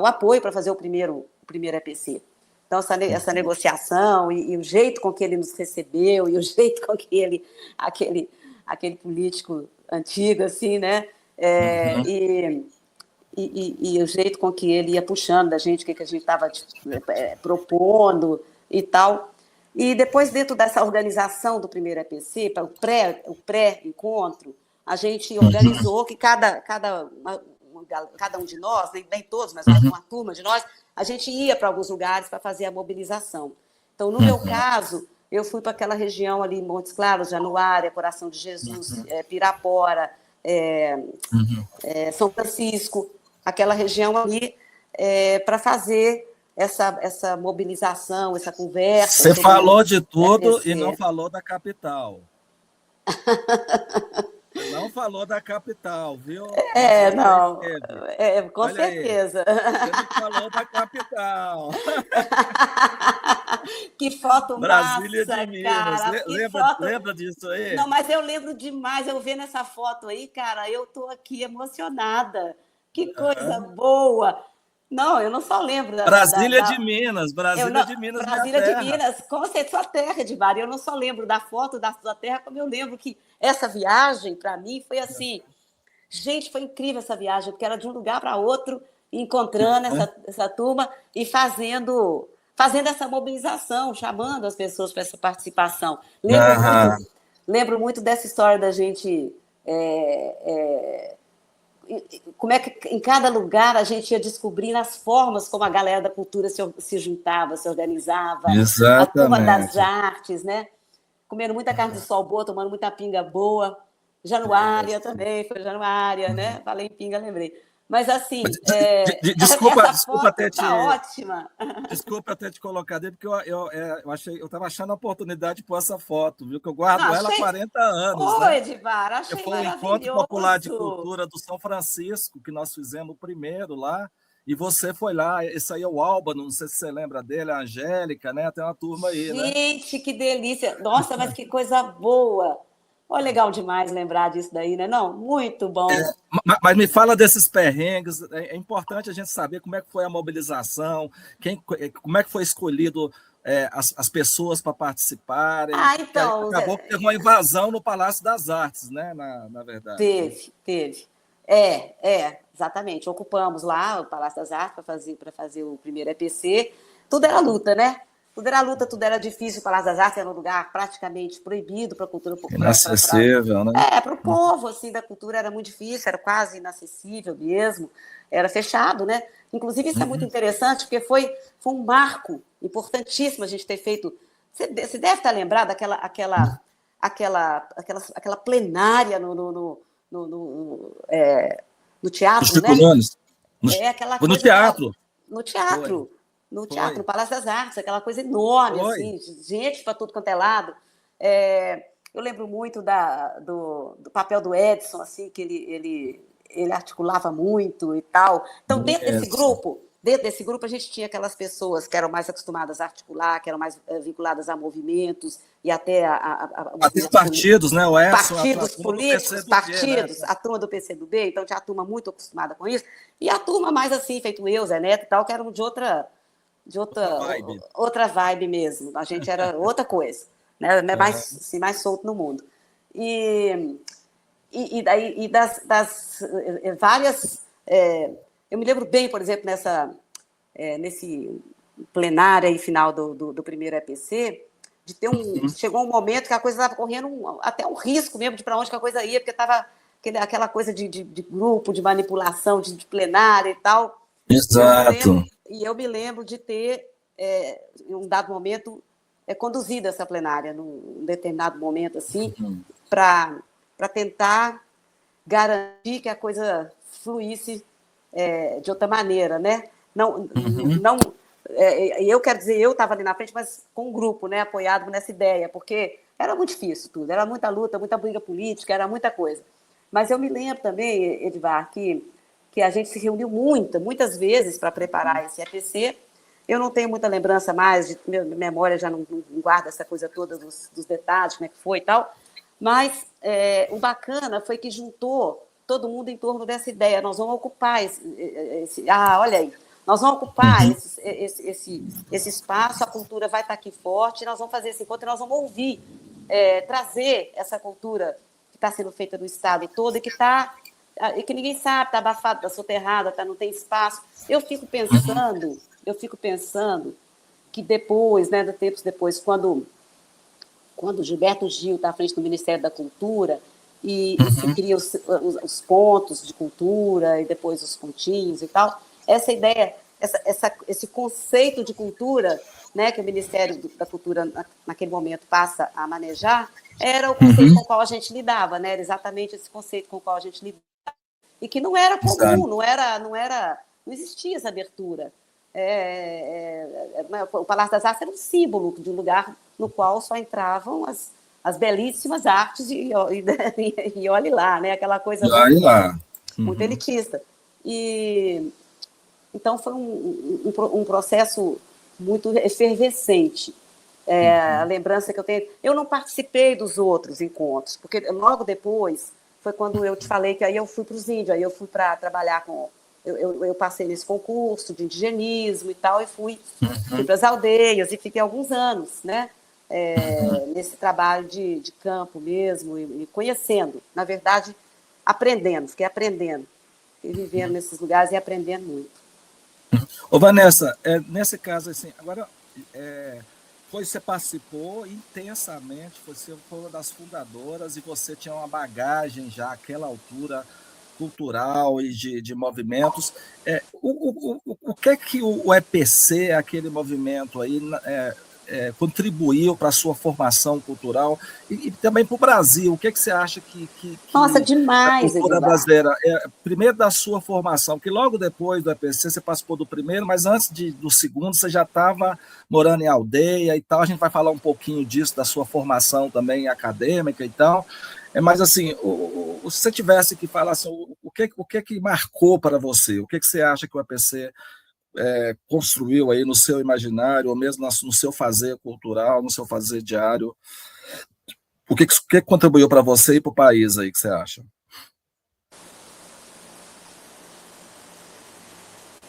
o apoio, para fazer o primeiro EPC. Então, essa negociação e o jeito com que ele nos recebeu, e o jeito com que ele, aquele político antigo, assim, né? E o jeito com que ele ia puxando da gente, o que a gente estava propondo e tal. E depois, dentro dessa organização do primeiro EPC, para o pré-encontro, a gente organizou que cada um de nós, nem todos, mas uma turma de nós, a gente ia para alguns lugares para fazer a mobilização. Então, no meu caso, eu fui para aquela região ali, Montes Claros, Januária, Coração de Jesus, Pirapora, São Francisco, aquela região ali, para fazer essa mobilização, essa conversa. Você falou de tudo e não falou da capital. Não falou da capital, viu? Não. Com Olha certeza. Você não falou da capital. Que foto Brasília massa, de Minas. cara. Lembra disso aí? Não, mas eu lembro demais. Eu vendo essa foto aí, cara, eu tô aqui emocionada. Que coisa boa. Não, eu não só lembro Brasília de Minas, Brasília de Minas, Brasília de Minas, com certeza, sua terra, Edivar. Eu não só lembro da foto da sua terra, como eu lembro que essa viagem, para mim, foi assim... Gente, foi incrível essa viagem, porque era de um lugar para outro, encontrando essa turma e fazendo essa mobilização, chamando as pessoas para essa participação. Lembro muito dessa história da gente... como é que em cada lugar a gente ia descobrindo as formas como a galera da cultura se juntava, se organizava. Exatamente. A turma das artes, né? Comendo muita carne de sol boa, tomando muita pinga boa. Januária também, foi Januária, né? Falei em pinga, lembrei. Mas assim, desculpa até ótima. Desculpa até te colocar dentro, porque eu estava achando a oportunidade de pôr essa foto, viu? Que eu guardo ela há 40 anos. Oi, Edivar, achei foi o Encontro Popular de Cultura do São Francisco, que nós fizemos o primeiro lá, e você foi lá, esse aí é o Álvaro, não sei se você lembra dele, a Angélica, né? Tem uma turma aí, né? Gente, que delícia! Nossa, mas que coisa boa! Olha, legal demais lembrar disso daí, né? Não, muito bom. Mas me fala desses perrengues. É importante a gente saber como é que foi a mobilização, como é que foi escolhido as pessoas para participarem. Então... Acabou que teve uma invasão no Palácio das Artes, né? Na verdade. Teve. Exatamente. Ocupamos lá o Palácio das Artes para fazer o primeiro EPC. Tudo era luta, né? Tudo era luta, tudo era difícil. O Palácio das Artes era um lugar praticamente proibido para a cultura popular. Inacessível, né? Para o povo, assim, da cultura era muito difícil, era quase inacessível mesmo, era fechado, né? Inclusive, isso é muito interessante, porque foi um marco importantíssimo a gente ter feito. Você deve estar lembrado daquela plenária no Os teatro, né? tripulantes. Aquela Foi no coisa, teatro. no Foi, teatro, no teatro, foi, no Palácio das Artes, aquela coisa enorme, foi. assim, gente para tudo quanto é lado. Eu lembro muito do papel do Edson, assim, que ele articulava muito e tal. Então, Isso. dentro desse grupo, a gente tinha aquelas pessoas que eram mais acostumadas a articular, que eram mais vinculadas a movimentos e até a Até os movimentos políticos, partidos, né? O Edson, a partidos turma do políticos, PCdoB, né? partidos, a turma do PCdoB, então tinha a turma muito acostumada com isso, e a turma mais assim, feito eu, Zé Neto e tal, que eram de Outra vibe. outra vibe mesmo. A gente era outra coisa, né? Mais, assim, mais solto no mundo. E das várias. Eu me lembro bem, por exemplo, nesse plenário aí, final do primeiro EPC, de ter chegou um momento que a coisa estava correndo até um risco mesmo de para onde que a coisa ia, porque estava aquela coisa de grupo, de manipulação, de plenária e tal. Exato. E eu me lembro de ter, em um dado momento, conduzido essa plenária, num determinado momento, assim, para tentar garantir que a coisa fluísse de outra maneira, né? Eu quero dizer, eu estava ali na frente, mas com um grupo, né, apoiado nessa ideia, porque era muito difícil tudo, era muita luta, muita briga política, era muita coisa. Mas eu me lembro também, Edvar, que a gente se reuniu muitas vezes para preparar esse EPC. Eu não tenho muita lembrança mais, minha memória já não guarda essa coisa toda dos detalhes, como é que foi e tal, mas o bacana foi que juntou todo mundo em torno dessa ideia. Nós vamos ocupar olha aí, nós vamos ocupar esse espaço, a cultura vai estar aqui forte, nós vamos fazer esse encontro, nós vamos ouvir, trazer essa cultura que está sendo feita no Estado todo e que ninguém sabe, está abafado, está soterrada, não tem espaço. Eu fico pensando que depois, né, tempos depois, quando Gilberto Gil está à frente do Ministério da Cultura e se cria os pontos de cultura e depois os pontinhos e tal, essa ideia, esse conceito de cultura, né, que o Ministério da Cultura naquele momento passa a manejar, era o conceito com o qual a gente lidava, né? Era exatamente esse conceito com o qual a gente lidava. E que não era comum, não existia essa abertura. O Palácio das Artes era um símbolo de um lugar no qual só entravam as belíssimas artes e olhe lá, né? Aquela coisa muito elitista. Então, foi um processo muito efervescente. A lembrança que eu tenho... Eu não participei dos outros encontros, porque logo depois foi quando eu te falei que aí eu fui para os índios, aí eu fui para trabalhar com... Eu passei nesse concurso de indigenismo e tal, e fui para as aldeias, e fiquei alguns anos, né? Nesse trabalho de campo mesmo, e conhecendo, na verdade, fiquei aprendendo, vivendo nesses lugares e aprendendo muito. Ô, Vanessa, nesse caso, assim, agora, você participou intensamente, você foi uma das fundadoras e você tinha uma bagagem já àquela altura cultural e de movimentos. O que é que o EPC, aquele movimento aí, contribuiu para a sua formação cultural e também para o Brasil? O que é que você acha que Nossa, a demais, cultura Edvar. brasileira, primeiro da sua formação, que logo depois do EPC você participou do primeiro, mas antes do segundo você já estava morando em aldeia e tal, a gente vai falar um pouquinho disso, da sua formação também acadêmica e tal, mas assim, se você tivesse que falar assim, o que marcou para você? O que você acha que o EPC construiu aí no seu imaginário, ou mesmo no seu fazer cultural, no seu fazer diário? O que contribuiu para você e para o país aí, que você acha?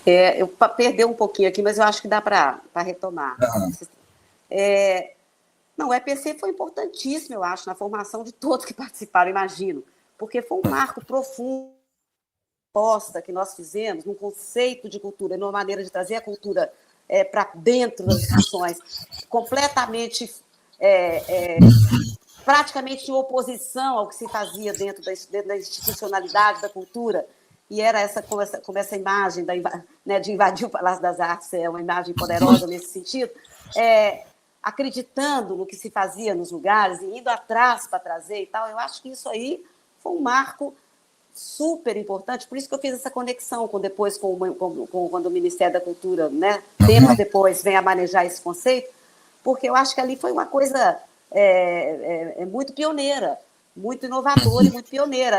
Eu perdi um pouquinho aqui, mas eu acho que dá para retomar. Não, o EPC foi importantíssimo, eu acho, na formação de todos que participaram, imagino, porque foi um marco profundo que nós fizemos num conceito de cultura, numa maneira de trazer a cultura para dentro das discussões, completamente, praticamente em oposição ao que se fazia dentro da institucionalidade da cultura, e era como essa imagem né, de invadir o Palácio das Artes, é uma imagem poderosa nesse sentido, acreditando no que se fazia nos lugares e indo atrás para trazer e tal. Eu acho que isso aí foi um marco super importante, por isso que eu fiz essa conexão depois quando o Ministério da Cultura, né, tempos depois, vem a manejar esse conceito, porque eu acho que ali foi uma coisa muito pioneira, muito inovadora e muito pioneira,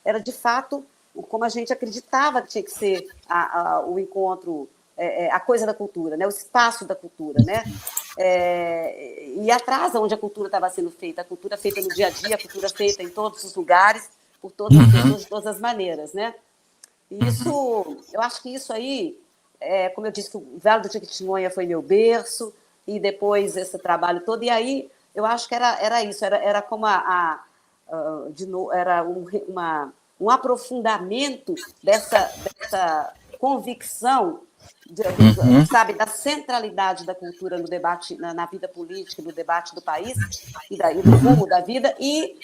era de fato como a gente acreditava que tinha que ser o encontro, a coisa da cultura, né, o espaço da cultura, né, e atrás onde a cultura estava sendo feita, a cultura feita no dia a dia, a cultura feita em todos os lugares, por todas as pessoas, de todas as maneiras, né? E isso, eu acho que isso aí, como eu disse, que o Vale do Jequitinhonha foi meu berço, e depois esse trabalho todo, e aí eu acho que era isso, era como era um aprofundamento dessa convicção, sabe, da centralidade da cultura no debate, na vida política, no debate do país, e do rumo da vida, e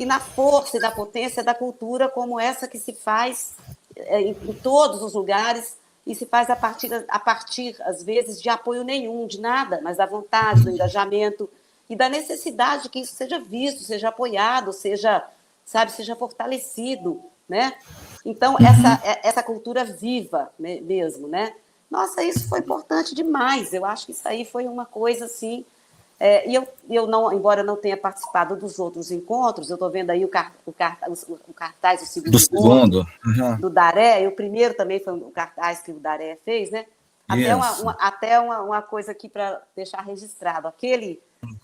na força e na potência da cultura como essa que se faz em todos os lugares e se faz a partir, às vezes, de apoio nenhum, de nada, mas da vontade, do engajamento e da necessidade de que isso seja visto, seja apoiado, seja fortalecido, né? Então, essa cultura viva mesmo, né? Nossa, isso foi importante demais. Eu acho que isso aí foi uma coisa, assim... e eu não, embora não tenha participado dos outros encontros, eu estou vendo aí o cartaz do segundo encontro, do Daré, e o primeiro também foi o cartaz que o Daré fez, né? Até uma coisa aqui para deixar registrado.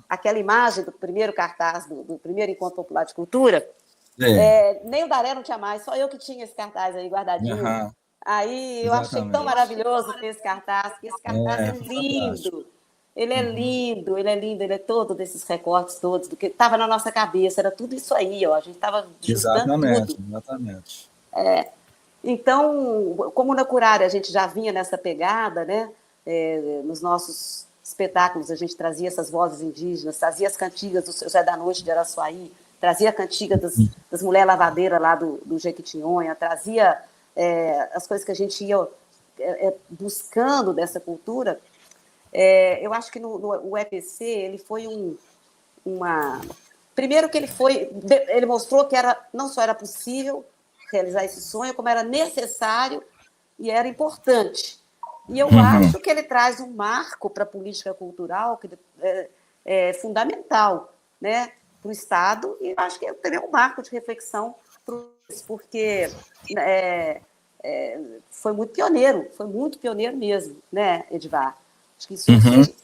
Aquela imagem do primeiro cartaz, do primeiro Encontro Popular de Cultura, nem o Daré não tinha mais, só eu que tinha esse cartaz aí guardadinho. Aí eu achei tão maravilhoso ter esse cartaz, porque esse cartaz é lindo. Fantástico. Ele é lindo, ele é todo desses recortes todos, do que estava na nossa cabeça, era tudo isso aí, ó, a gente estava juntando tudo. Exatamente. Então, como na Curária a gente já vinha nessa pegada, né, nos nossos espetáculos a gente trazia essas vozes indígenas, trazia as cantigas do Seu Zé da Noite de Araçuaí, trazia a cantiga das mulheres lavadeiras lá do Jequitinhonha, trazia as coisas que a gente ia buscando dessa cultura. Eu acho que o EPC ele foi primeiro que ele mostrou que não só era possível realizar esse sonho, como era necessário e era importante. E eu acho que ele traz um marco para a política cultural que é fundamental, né, para o Estado, e acho que também é um marco de reflexão, porque foi muito pioneiro mesmo, né, Edivar? Acho que isso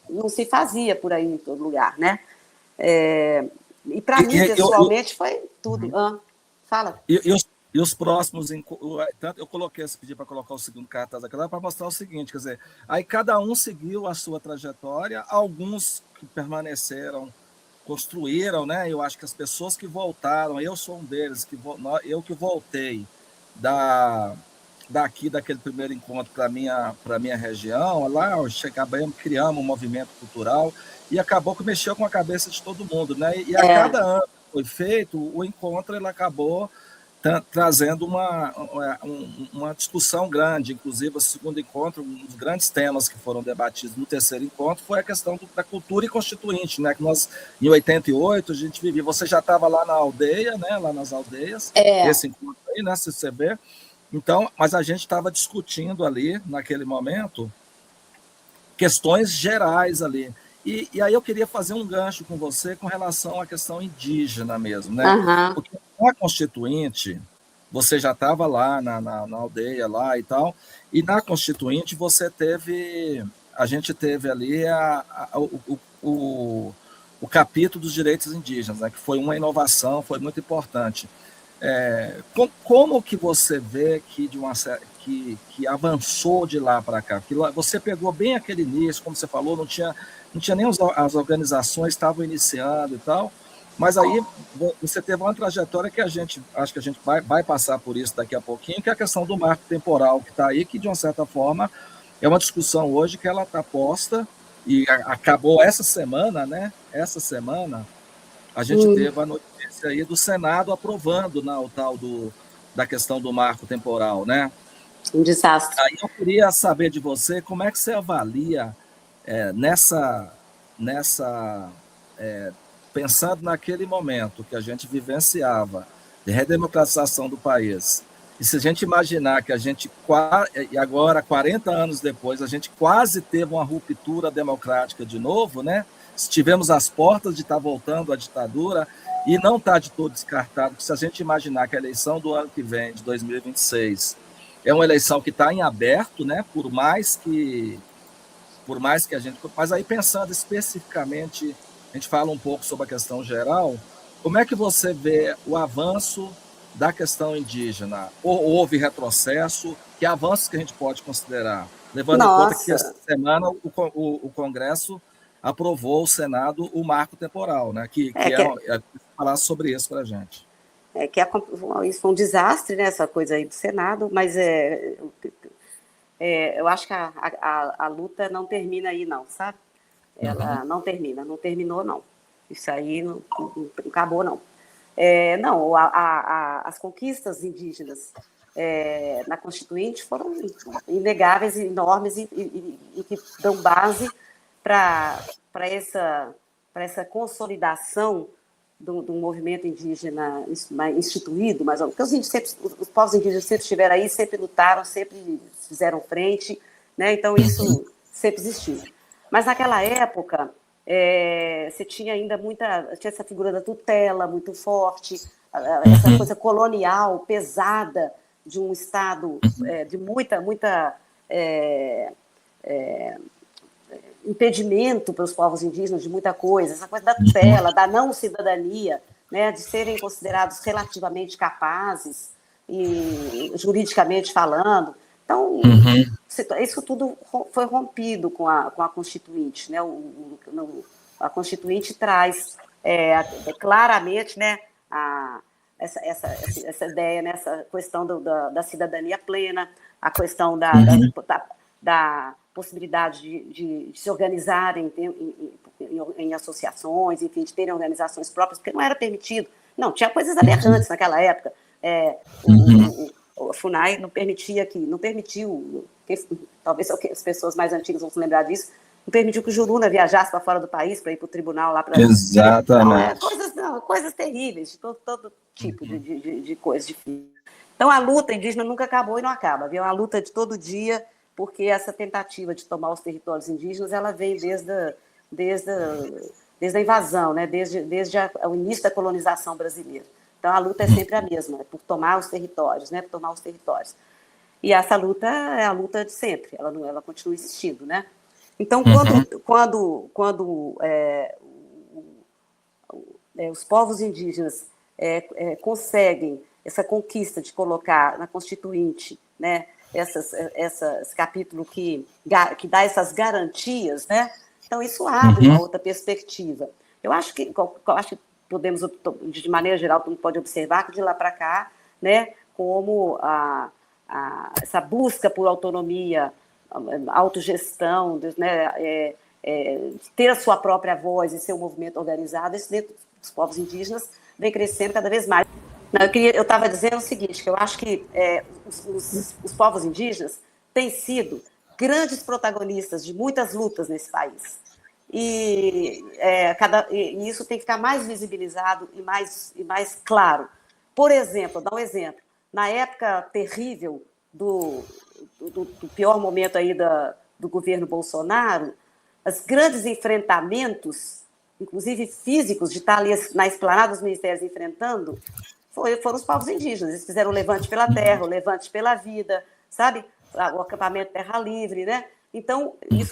não se fazia por aí em todo lugar, né? E para mim, pessoalmente, foi tudo. Fala. E os próximos... Eu pedi para colocar o segundo cartaz aqui lá para mostrar o seguinte, quer dizer, aí cada um seguiu a sua trajetória, alguns que permaneceram, construíram, né? Eu acho que as pessoas que voltaram, eu sou um deles, eu que voltei daquele primeiro encontro para a minha região, lá acabamos criamos um movimento cultural e acabou que mexeu com a cabeça de todo mundo, né? E a cada ano que foi feito, o encontro ele acabou trazendo uma discussão grande, inclusive o segundo encontro, um dos grandes temas que foram debatidos no terceiro encontro foi a questão da cultura e constituinte, né? Que nós, em 88, a gente vivia, você já estava lá na aldeia, né? Lá nas aldeias, esse encontro aí, né? Se você vê. Então, mas a gente estava discutindo ali, naquele momento, questões gerais ali. E aí eu queria fazer um gancho com você com relação à questão indígena mesmo, né? Porque na Constituinte, você já estava lá na aldeia lá e tal, e na Constituinte a gente teve ali o capítulo dos direitos indígenas, né? Que foi uma inovação, foi muito importante. Como que você vê que avançou de lá para cá? Que você pegou bem aquele início, como você falou, não tinha nem as organizações estavam iniciando e tal, mas aí você teve uma trajetória que acho que a gente vai passar por isso daqui a pouquinho, que é a questão do marco temporal que está aí, que de uma certa forma é uma discussão hoje que ela está posta e acabou essa semana, né? Essa semana a gente teve a notícia aí do Senado aprovando, né, o tal da questão do marco temporal, né? Um desastre. Aí eu queria saber de você como é que você avalia nessa pensando naquele momento que a gente vivenciava de redemocratização do país. E se a gente imaginar que a gente, e agora, 40 anos depois, a gente quase teve uma ruptura democrática de novo, né? Estivemos às portas de estar voltando à ditadura e não está de todo descartado, que se a gente imaginar que a eleição do ano que vem, de 2026, é uma eleição que está em aberto, né? Por mais que a gente... Mas aí, pensando especificamente, a gente fala um pouco sobre a questão geral, como é que você vê o avanço da questão indígena? Ou houve retrocesso? Que avanços que a gente pode considerar? Levando em conta que essa semana o Congresso aprovou, o Senado, o marco temporal, né? Falar sobre isso para a gente. Isso foi um desastre, né, essa coisa aí do Senado, mas eu acho que a luta não termina aí, não, sabe? Ela não terminou, não. Isso aí não acabou, não. Não, as conquistas indígenas na Constituinte foram inegáveis, enormes e que dão base para essa consolidação do movimento indígena instituído, mas porque os povos indígenas sempre estiveram aí, sempre lutaram, sempre fizeram frente, né? Então isso sempre existiu. Mas naquela época você tinha ainda tinha essa figura da tutela muito forte, essa coisa colonial pesada de um Estado de muita impedimento para os povos indígenas de muita coisa, essa coisa da tutela, da não cidadania, né, de serem considerados relativamente capazes, e juridicamente falando. Então, isso tudo foi rompido com a Constituinte, né? A Constituinte traz claramente, né, essa ideia, né, essa questão da cidadania plena, a questão da possibilidade de se organizarem em associações, enfim, de terem organizações próprias, porque não era permitido. Não, tinha coisas aberrantes naquela época. O FUNAI não permitiu, talvez as pessoas mais antigas vão se lembrar disso, não permitiu que o Juruna viajasse para fora do país para ir para o tribunal lá para... Exatamente. Coisas terríveis, de todo tipo de coisas. Então, a luta indígena nunca acabou e não acaba. É uma luta de todo dia, porque essa tentativa de tomar os territórios indígenas, ela vem desde a invasão, né? desde o início da colonização brasileira. Então, a luta é sempre a mesma, por tomar os territórios, né? Por tomar os territórios. E essa luta é a luta de sempre, ela continua existindo, né? Então, quando os povos indígenas conseguem essa conquista de colocar na Constituinte, né, esse capítulo que dá essas garantias, né? Então, isso abre uma outra perspectiva. Eu acho que podemos, de maneira geral, pode observar que de lá para cá, né, como essa busca por autonomia, autogestão, né, ter a sua própria voz e seu movimento organizado, isso dentro dos povos indígenas vem crescendo cada vez mais. Eu estava dizendo o seguinte, que eu acho que os povos indígenas têm sido grandes protagonistas de muitas lutas nesse país. E isso tem que ficar mais visibilizado e mais claro. Por exemplo, vou dar um exemplo. Na época terrível do pior momento aí do governo Bolsonaro, os grandes enfrentamentos, inclusive físicos, de estar ali na esplanada dos ministérios enfrentando, foram os povos indígenas. Eles fizeram o levante pela terra, o levante pela vida, sabe? O acampamento Terra Livre, né? Então, eles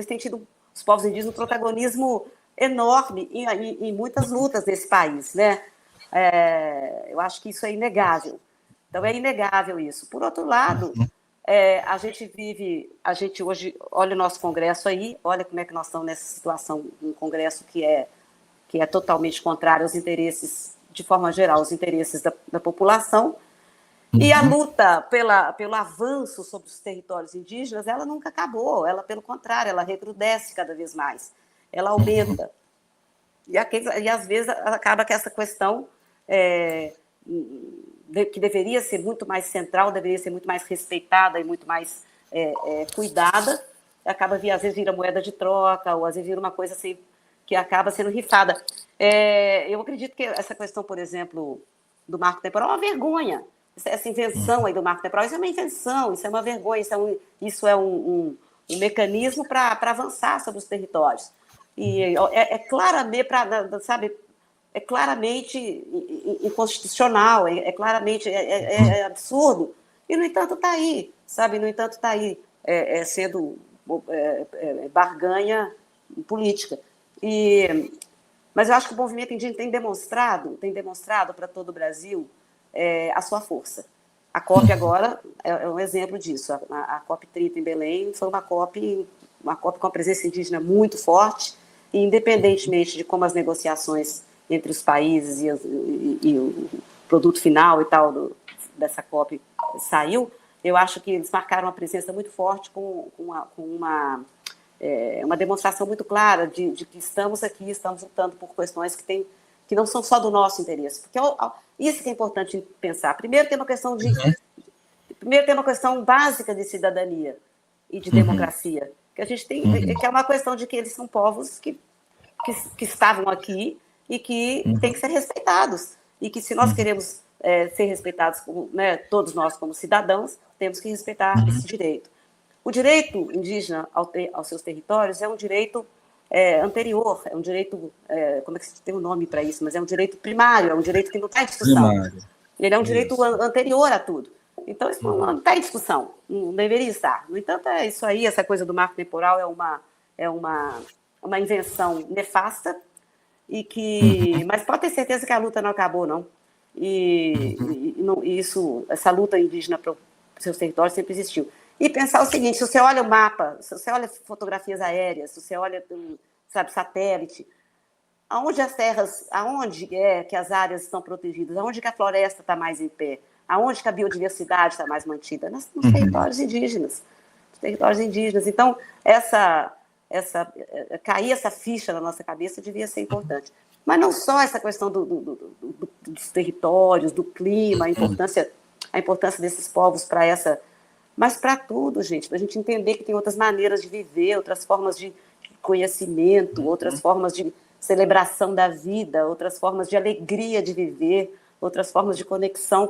têm tido, os povos indígenas, um protagonismo enorme em muitas lutas desse país, né? Eu acho que isso é inegável. Então, é inegável isso. Por outro lado, a gente hoje olha o nosso Congresso aí, olha como é que nós estamos nessa situação, um Congresso que é totalmente contrário aos interesses, de forma geral, aos interesses da população, E a luta pelo avanço sobre os territórios indígenas, ela nunca acabou, ela, pelo contrário, ela recrudesce cada vez mais, ela aumenta. E às vezes acaba que essa questão que deveria ser muito mais central, deveria ser muito mais respeitada e muito mais cuidada, acaba, às vezes, vira moeda de troca, ou às vezes vira uma coisa assim, que acaba sendo rifada. Eu acredito que essa questão, por exemplo, do marco temporal é uma vergonha. Essa invenção aí do marco temporal, isso é uma invenção, isso é uma vergonha, isso é um mecanismo para avançar sobre os territórios. E claramente, sabe, é claramente inconstitucional, claramente absurdo, e, no entanto, está aí, sabe? No entanto, está aí sendo barganha política. Mas eu acho que o movimento indígena tem demonstrado para todo o Brasil a sua força. A COP agora é um exemplo disso. A COP 30 em Belém foi uma COP com a presença indígena muito forte, e independentemente de como as negociações entre os países e o produto final e tal dessa COP saiu, eu acho que eles marcaram uma presença muito forte com uma demonstração muito clara de que estamos aqui, estamos lutando por questões que não são só do nosso interesse. Porque isso que é importante pensar. Primeiro tem uma questão básica de cidadania e de democracia, que a gente tem, que é uma questão de que eles são povos que estavam aqui e que têm que ser respeitados. E que, se nós queremos ser respeitados, todos nós como cidadãos, temos que respeitar esse direito. O direito indígena aos seus territórios é um direito anterior, é um direito, como é que se tem um nome para isso, mas é um direito primário, é um direito que não está em discussão. Primário. Ele é um direito anterior a tudo. Então, isso não está em discussão, não deveria estar. No entanto, é isso aí, essa coisa do marco temporal é uma invenção nefasta, mas pode ter certeza que a luta não acabou, não. Essa luta indígena para os seus territórios sempre existiu. E pensar o seguinte: se você olha o mapa, se você olha fotografias aéreas, se você olha, sabe, satélite, aonde que as áreas estão protegidas, aonde que a floresta está mais em pé, aonde que a biodiversidade está mais mantida? Nos territórios indígenas. Nos territórios indígenas. Então, cair essa ficha na nossa cabeça devia ser importante. Mas não só essa questão dos territórios, do clima, a importância desses povos para essa... Mas para tudo, gente, para a gente entender que tem outras maneiras de viver, outras formas de conhecimento, outras formas de celebração da vida, outras formas de alegria de viver, outras formas de conexão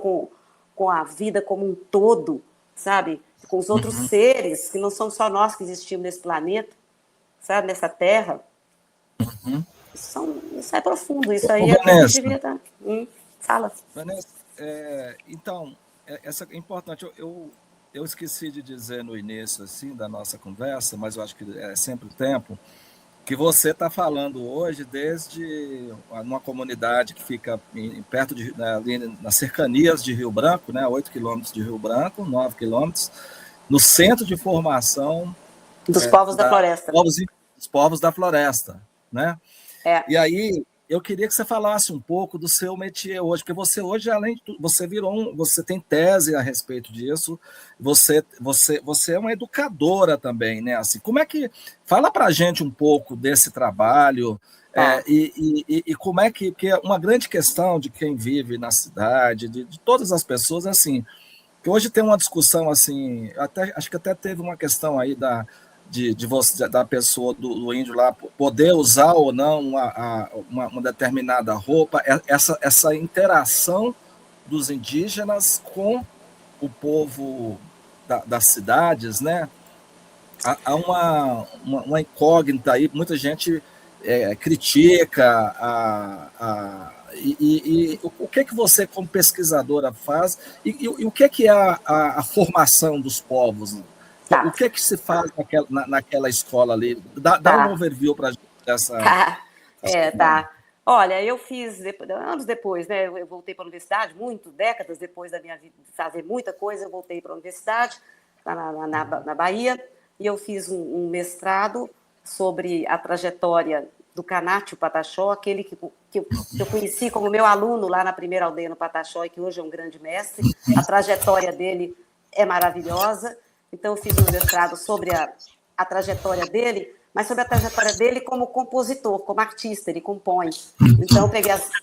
com a vida como um todo, sabe? Com os outros seres, que não são só nós que existimos nesse planeta, sabe? Nessa Terra. Isso é profundo, isso aí é o que a gente devia estar. Fala. Vanessa, então, essa é importante. Eu esqueci de dizer no início assim, da nossa conversa, mas eu acho que é sempre o tempo, que você está falando hoje desde uma comunidade que fica perto ali nas cercanias de Rio Branco, né, 8 quilômetros de Rio Branco, 9 quilômetros, no centro de formação dos povos da floresta. Dos povos da floresta, né? E aí eu queria que você falasse um pouco do seu métier hoje, porque você hoje, além de tudo, você tem tese a respeito disso, você é uma educadora também, né? Assim, como é que... Fala para a gente um pouco desse trabalho, e como é que é uma grande questão de quem vive na cidade, de todas as pessoas, assim, que hoje tem uma discussão, assim, acho que até teve uma questão aí da pessoa do índio lá poder usar ou não uma determinada roupa, essa interação dos indígenas com o povo das cidades, né? Há uma incógnita aí, muita gente critica e o que você, como pesquisadora, faz e o que é a formação dos povos? O que se faz naquela escola ali? Dá um overview para a gente dessa... Olha, eu fiz, anos depois, né? Eu voltei para a universidade, décadas depois da minha vida, de fazer muita coisa, eu voltei para a universidade, na Bahia, e eu fiz um mestrado sobre a trajetória do Canátio Pataxó, aquele que eu conheci como meu aluno lá na primeira aldeia no Pataxó e que hoje é um grande mestre. A trajetória dele é maravilhosa. Então, eu fiz um mestrado sobre a trajetória dele, mas sobre a trajetória dele como compositor, como artista, ele compõe. Então,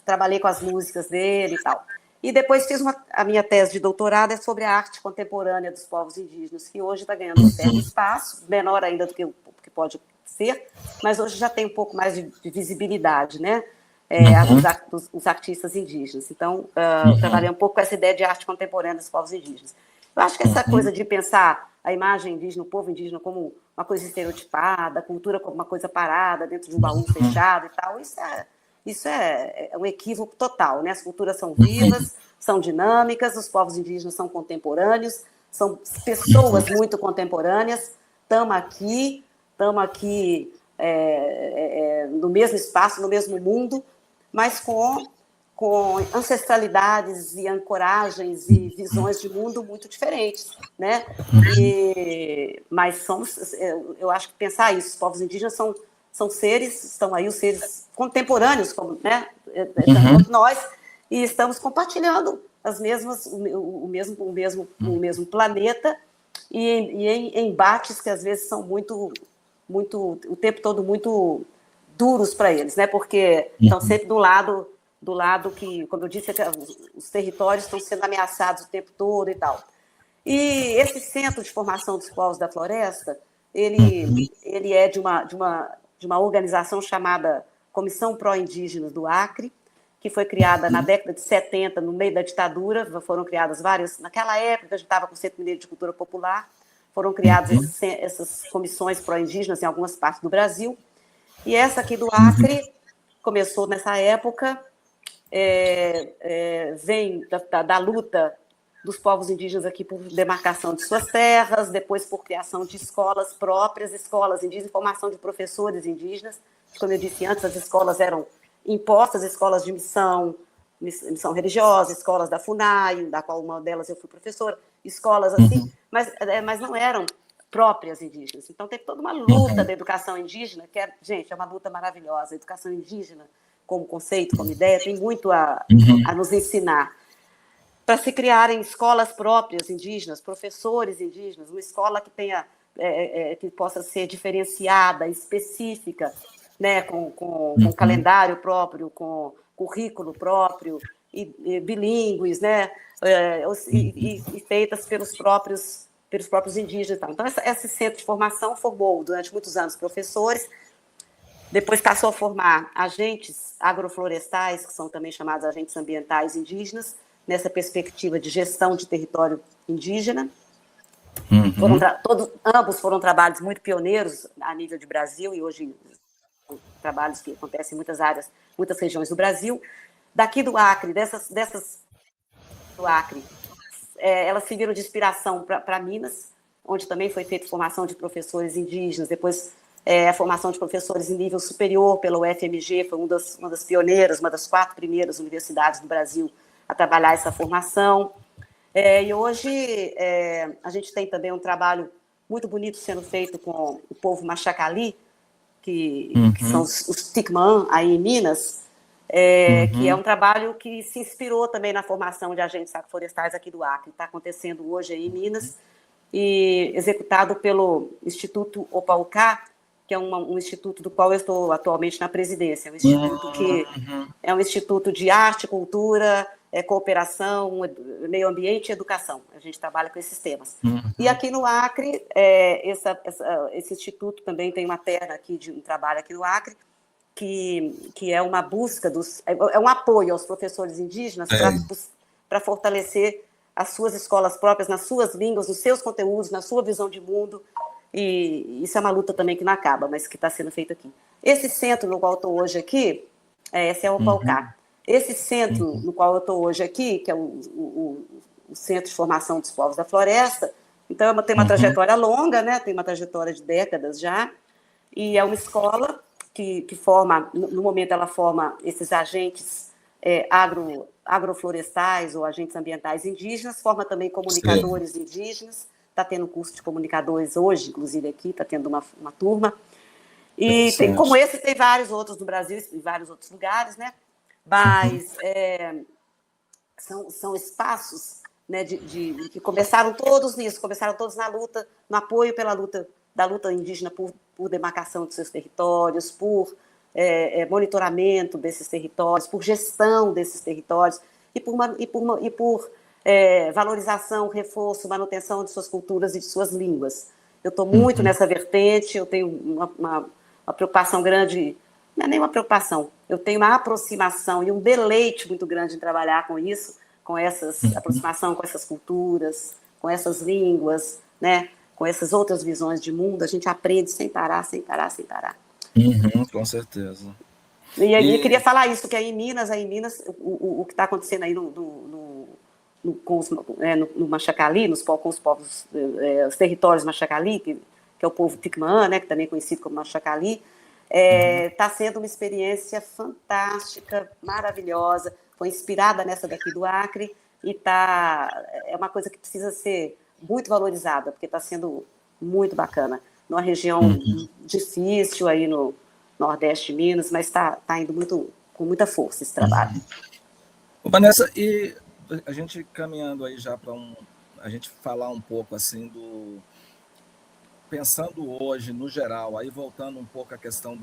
trabalhei com as músicas dele e tal. E depois fiz a minha tese de doutorado é sobre a arte contemporânea dos povos indígenas, que hoje está ganhando um certo espaço, menor ainda do que pode ser, mas hoje já tem um pouco mais de visibilidade, né? Os artistas indígenas. Então, eu trabalhei um pouco com essa ideia de arte contemporânea dos povos indígenas. Eu acho que essa coisa de pensar a imagem indígena, o povo indígena como uma coisa estereotipada, a cultura como uma coisa parada dentro de um baú fechado e tal, isso é um equívoco total, né? As culturas são vivas, são dinâmicas, os povos indígenas são contemporâneos, são pessoas muito contemporâneas, estamos aqui no mesmo espaço, no mesmo mundo, mas com ancestralidades e ancoragens e visões de mundo muito diferentes, né? Mas eu acho que pensar isso, os povos indígenas são seres, estão aí os seres contemporâneos, como, né, quanto nós, e estamos compartilhando o mesmo planeta e em embates que às vezes são o tempo todo muito duros para eles, né? Porque estão sempre do lado que, como eu disse, os territórios estão sendo ameaçados o tempo todo e tal. E esse Centro de Formação dos Povos da Floresta, ele é de uma organização chamada Comissão Pró-Indígenas do Acre, que foi criada na década de 70, no meio da ditadura. Foram criadas várias... Naquela época, a gente estava com o Centro Mineiro de Cultura Popular, foram criadas essas comissões pró-indígenas em algumas partes do Brasil. E essa aqui do Acre começou nessa época, vem da luta dos povos indígenas aqui por demarcação de suas terras, depois por criação de escolas próprias, escolas indígenas, formação de professores indígenas. Como eu disse antes, as escolas eram impostas, escolas de missão religiosa, escolas da FUNAI, da qual uma delas eu fui professora, escolas assim, mas não eram próprias indígenas. Então, teve toda uma luta da educação indígena, que é uma luta maravilhosa. A educação indígena, como conceito, como ideia, tem muito a nos ensinar. Para se criarem escolas próprias indígenas, professores indígenas, uma escola que tenha que possa ser diferenciada, específica, né, com calendário próprio, com currículo próprio, e bilíngues, né, e feitas pelos próprios indígenas. Então, esse centro de formação formou, durante muitos anos, professores, depois passou a formar agentes agroflorestais, que são também chamados agentes ambientais indígenas, nessa perspectiva de gestão de território indígena. Ambos foram trabalhos muito pioneiros a nível de Brasil, e hoje são trabalhos que acontecem em muitas áreas, muitas regiões do Brasil. Daqui do Acre, do Acre, elas serviram de inspiração para Minas, onde também foi feita formação de professores indígenas, depois a formação de professores em nível superior pela UFMG, foi uma das pioneiras, uma das 4 primeiras universidades do Brasil a trabalhar essa formação. E hoje a gente tem também um trabalho muito bonito sendo feito com o povo Machacali, que são os Ticmã, aí em Minas, que é um trabalho que se inspirou também na formação de agentes agroflorestais aqui do Acre. Está acontecendo hoje aí em Minas, e executado pelo Instituto Opaucá, que é um instituto do qual eu estou atualmente na presidência. Um instituto que é um instituto de arte, cultura, cooperação, meio ambiente e educação. A gente trabalha com esses temas. E aqui no Acre, esse instituto também tem uma terra aqui de um trabalho aqui no Acre, que é uma busca é um apoio aos professores indígenas para fortalecer as suas escolas próprias, nas suas línguas, nos seus conteúdos, na sua visão de mundo. E isso é uma luta também que não acaba, mas que está sendo feita aqui. Esse centro no qual eu estou hoje aqui, esse é o Opaucá. Esse centro no qual eu estou hoje aqui, que é o Centro de Formação dos Povos da Floresta, então tem uma trajetória longa, né? Tem uma trajetória de décadas já, e é uma escola que forma, no momento ela forma esses agentes agroflorestais ou agentes ambientais indígenas, forma também comunicadores indígenas, está tendo curso de comunicadores hoje, inclusive aqui, está tendo uma turma, E tem, como esse, tem vários outros no Brasil, em vários outros lugares, né? Mas são espaços, né, que começaram todos nisso, começaram todos na luta, no apoio da luta indígena por demarcação de seus territórios, por monitoramento desses territórios, por gestão desses territórios e por valorização, reforço, manutenção de suas culturas e de suas línguas. Eu estou muito nessa vertente, eu tenho uma preocupação grande, não é nem uma preocupação, eu tenho uma aproximação e um deleite muito grande em trabalhar com isso, com essas aproximação com essas culturas, com essas línguas, né, com essas outras visões de mundo. A gente aprende sem parar, sem parar, sem parar. Com certeza. E aí eu queria falar isso, que aí em Minas o que está acontecendo aí no Machacali, com os povos, os territórios Machacali, que é o povo Ticmã, né, que também é conhecido como Machacali, está sendo uma experiência fantástica, maravilhosa, foi inspirada nessa daqui do Acre, e é uma coisa que precisa ser muito valorizada, porque está sendo muito bacana. Numa região difícil aí no Nordeste de Minas, mas está indo com muita força esse trabalho. Vanessa, e a gente caminhando aí já para a gente falar um pouco assim pensando hoje no geral, aí voltando um pouco à questão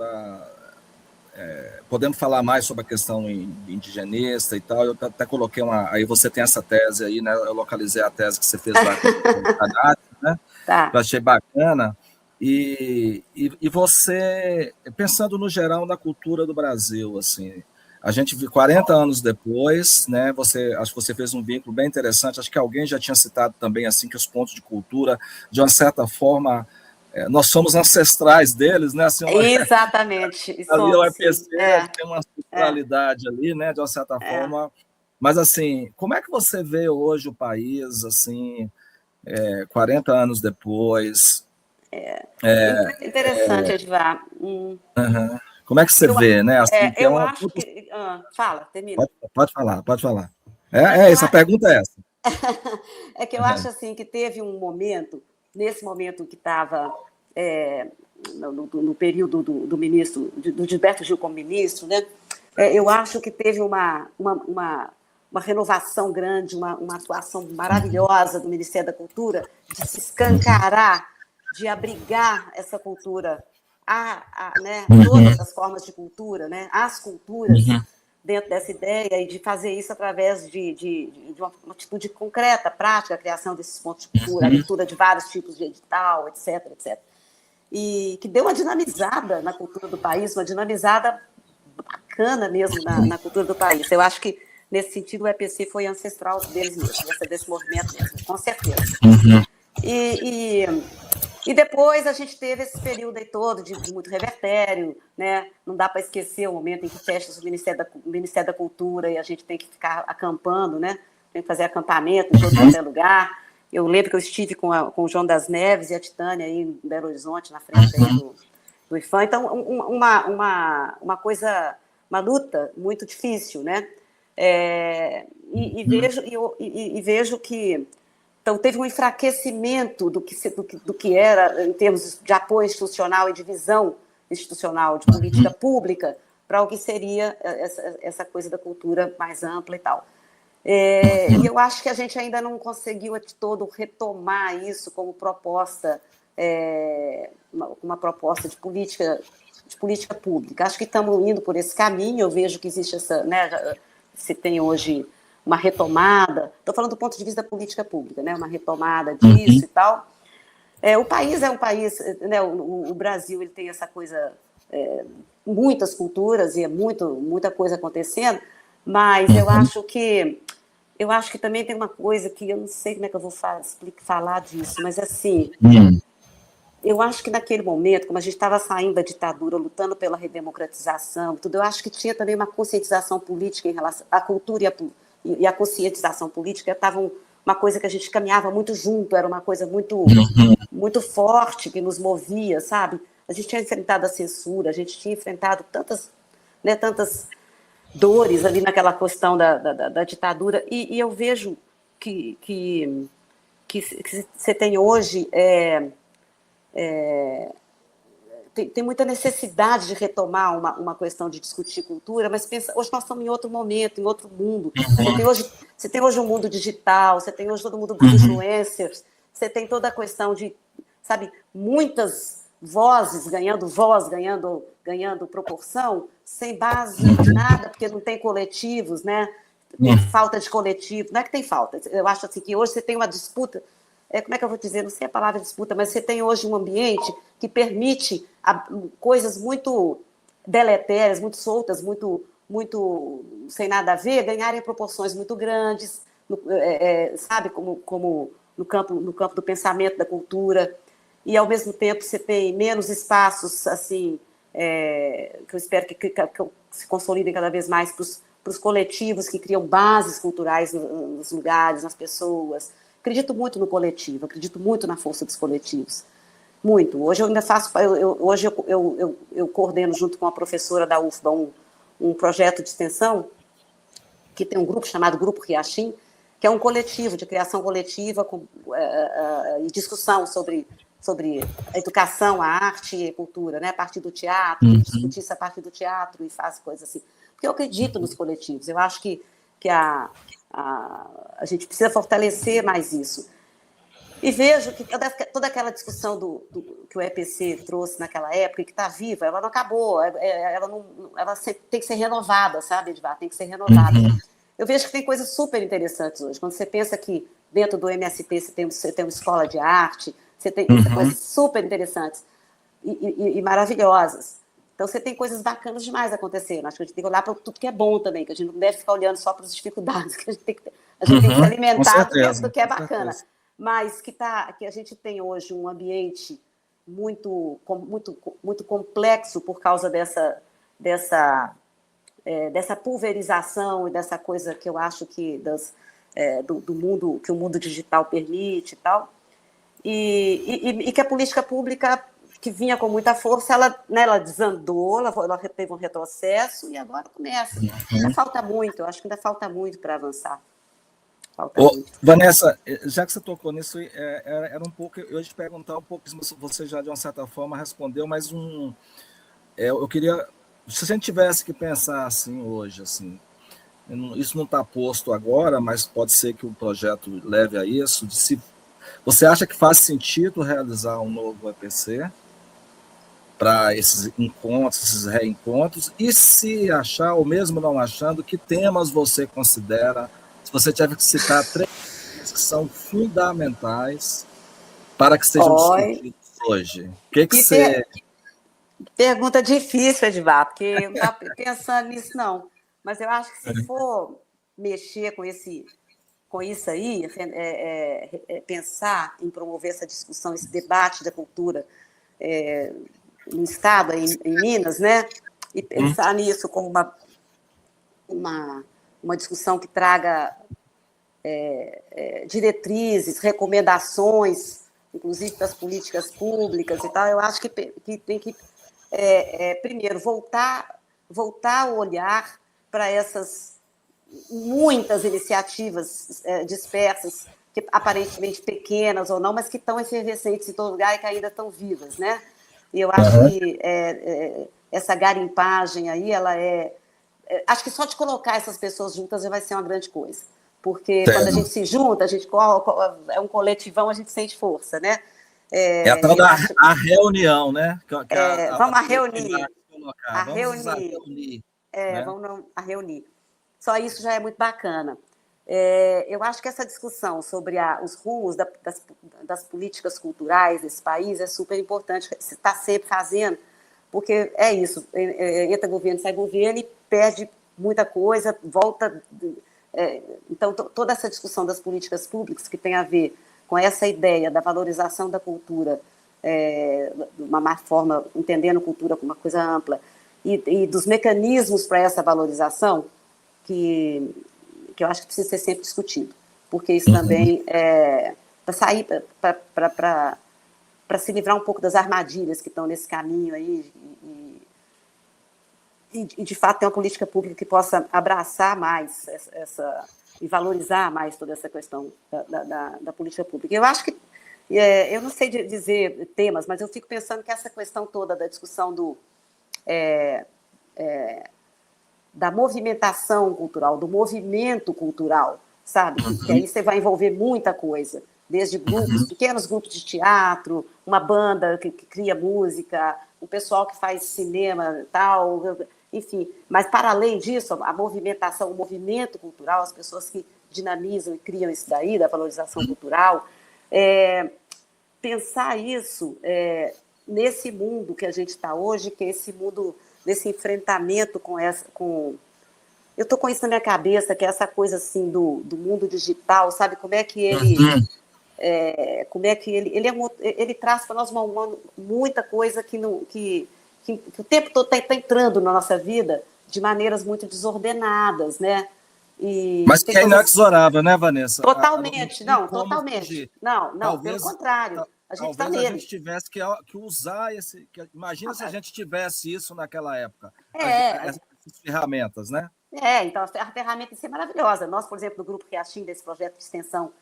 podemos falar mais sobre a questão indigenista e tal. Eu até coloquei aí você tem essa tese aí, né? Eu localizei a tese que você fez lá com o Canadá, né? Tá. Eu achei bacana. E você, pensando no geral na cultura do Brasil, assim, a gente viu 40 anos depois, né? Acho que você fez um vínculo bem interessante. Acho que alguém já tinha citado também assim que os pontos de cultura, de uma certa forma, nós somos ancestrais deles, né? Assim, exatamente. Ali o EPC tem uma culturalidade ali, né? De uma certa forma. Mas assim, como é que você vê hoje o país, assim, 40 anos depois? Interessante, Edvar. Como é que você vê, né? Assim, eu acho que... fala, termina. Pode falar. Essa pergunta é essa. É que eu acho assim que teve um momento, nesse momento que estava no período do ministro, do Gilberto Gil como ministro, né? Eu acho que teve uma renovação grande, uma atuação maravilhosa do Ministério da Cultura, de se escancarar, de abrigar essa cultura, né, todas as formas de cultura, né, as culturas, dentro dessa ideia, e de fazer isso através de uma atitude concreta, prática, a criação desses pontos de cultura, a abertura de vários tipos de edital, etc, etc. E que deu uma dinamizada na cultura do país, uma dinamizada bacana mesmo na cultura do país. Eu acho que, nesse sentido, o EPC foi ancestral deles mesmo, desse movimento mesmo, com certeza. E depois a gente teve esse período aí todo de muito revertério, né? Não dá para esquecer o momento em que fecha o Ministério da Cultura e a gente tem que ficar acampando, né? Tem que fazer acampamento em todo qualquer lugar. Eu lembro que eu estive com o João das Neves e a Titânia aí em Belo Horizonte, na frente aí do IFAM. Então, uma coisa, uma luta muito difícil, né? E vejo que... Então, teve um enfraquecimento do que era, em termos de apoio institucional e de visão institucional, de política pública, para o que seria essa coisa da cultura mais ampla e tal. E eu acho que a gente ainda não conseguiu de todo retomar isso como proposta, uma proposta de política pública. Acho que estamos indo por esse caminho. Eu vejo que existe essa, né, se tem hoje uma retomada, estou falando do ponto de vista da política pública, né, uma retomada disso e tal. O país é um país, né, o Brasil, ele tem essa coisa, muitas culturas e muita coisa acontecendo, mas eu acho que também tem uma coisa que eu não sei como é que eu vou falar disso, mas assim, eu acho que naquele momento, como a gente estava saindo da ditadura, lutando pela redemocratização, tudo, eu acho que tinha também uma conscientização política em relação à cultura e a conscientização política estavam uma coisa que a gente caminhava muito junto, era uma coisa muito forte que nos movia, sabe? A gente tinha enfrentado a censura, a gente tinha enfrentado tantas dores ali naquela questão da ditadura, e eu vejo que você tem hoje tem muita necessidade de retomar uma questão de discutir cultura, mas pensa, hoje nós estamos em outro momento, em outro mundo. Você tem hoje um mundo digital, você tem hoje todo mundo dos influencers, você tem toda a questão de, sabe, muitas vozes ganhando voz, ganhando proporção, sem base de nada, porque não tem coletivos, né? Tem falta de coletivo. Não é que tem falta, eu acho assim que hoje você tem uma disputa, como é que eu vou dizer, não sei a palavra disputa, mas você tem hoje um ambiente que permite coisas muito deletérias, muito soltas, muito sem nada a ver, ganharem proporções muito grandes, sabe, como no campo do pensamento, da cultura, e ao mesmo tempo você tem menos espaços, assim, que eu espero que se consolidem cada vez mais para os coletivos que criam bases culturais nos lugares, nas pessoas. Acredito muito no coletivo, acredito muito na força dos coletivos. Muito. Hoje eu ainda faço, hoje eu coordeno junto com a professora da UFBA um projeto de extensão que tem um grupo chamado Grupo Riachim, que é um coletivo de criação coletiva e discussão sobre a educação, a arte e a cultura, né? A partir do teatro, discutir isso a partir do teatro e faz coisas assim. Porque eu acredito nos coletivos, eu acho que a gente precisa fortalecer mais isso. E vejo que toda aquela discussão que o EPC trouxe naquela época, e que está viva, ela não acabou, ela tem que ser renovada, sabe, Edvar? Tem que ser renovada. Eu vejo que tem coisas super interessantes hoje. Quando você pensa que dentro do MSP você tem uma escola de arte, você tem coisas super interessantes e maravilhosas. Então, você tem coisas bacanas demais acontecendo. Acho que a gente tem que olhar para tudo que é bom também, que a gente não deve ficar olhando só para as dificuldades, que a gente tem que se alimentar do que é bacana. Mas que a gente tem hoje um ambiente muito complexo por causa dessa pulverização e dessa coisa que eu acho que do mundo, que o mundo digital permite e tal, e que a política pública, que vinha com muita força, ela desandou, ela teve um retrocesso e agora começa. Ainda falta muito, eu acho que ainda falta muito para avançar. Vanessa, já que você tocou nisso, era um pouco, eu ia te perguntar um pouco, você já de uma certa forma respondeu, mas eu queria, se a gente tivesse que pensar assim hoje, assim, isso não está posto agora, mas pode ser que o projeto leve a isso, você acha que faz sentido realizar um novo EPC para esses encontros, esses reencontros, e se achar, ou mesmo não achando, que temas você considera, se você tiver que citar 3 que são fundamentais para que sejam discutidos hoje. O que você... Pergunta difícil, Edvar, porque eu não estava pensando nisso, não. Mas eu acho que se for mexer com isso aí, pensar em promover essa discussão, esse debate da cultura no Estado, em Minas, né? E pensar nisso como uma discussão que traga diretrizes, recomendações, inclusive das políticas públicas e tal, eu acho que tem que, primeiro, voltar a olhar para essas muitas iniciativas dispersas, que aparentemente pequenas ou não, mas que estão efervescentes em todo lugar e que ainda estão vivas, né? E eu acho que essa garimpagem aí, acho que só de colocar essas pessoas juntas já vai ser uma grande coisa. Porque quando a gente se junta, é um coletivão, a gente sente força, né? É a tal da reunião, né? Vamos a reunir. Vamos a reunir. Vamos a reunir. Só isso já é muito bacana. Eu acho que essa discussão sobre os rumos das políticas culturais desse país é super importante, se está sempre fazendo, porque é isso, entra governo, sai governo e perde muita coisa, volta... Então, toda essa discussão das políticas públicas que tem a ver com essa ideia da valorização da cultura, de uma forma, entendendo cultura como uma coisa ampla, e dos mecanismos para essa valorização, que eu acho que precisa ser sempre discutido, porque isso também para sair, para se livrar um pouco das armadilhas que estão nesse caminho aí, e de fato ter uma política pública que possa abraçar mais e valorizar mais toda essa questão da política pública. Eu acho que Eu não sei dizer temas, mas eu fico pensando que essa questão toda da discussão da movimentação cultural, do movimento cultural, sabe? Que aí você vai envolver muita coisa, desde grupos, pequenos grupos de teatro, uma banda que cria música, um pessoal que faz cinema, tal, enfim. Mas, para além disso, a movimentação, o movimento cultural, as pessoas que dinamizam e criam isso daí, da valorização cultural, pensar isso nesse mundo que a gente está hoje, que é esse mundo desse enfrentamento eu estou com isso na minha cabeça, que é essa coisa assim do mundo digital, sabe? Como é que ele ele traz para nós muita coisa que o tempo todo está entrando na nossa vida de maneiras muito desordenadas, né? Mas que é inexorável, né, Vanessa? Totalmente, totalmente. Não, talvez, pelo contrário. A gente está nele. A gente tivesse que usar esse... Imagina se a gente tivesse isso naquela época. Essas ferramentas, né? Então a ferramenta em si é maravilhosa. Nós, por exemplo, no Grupo Riachim, desse projeto de extensão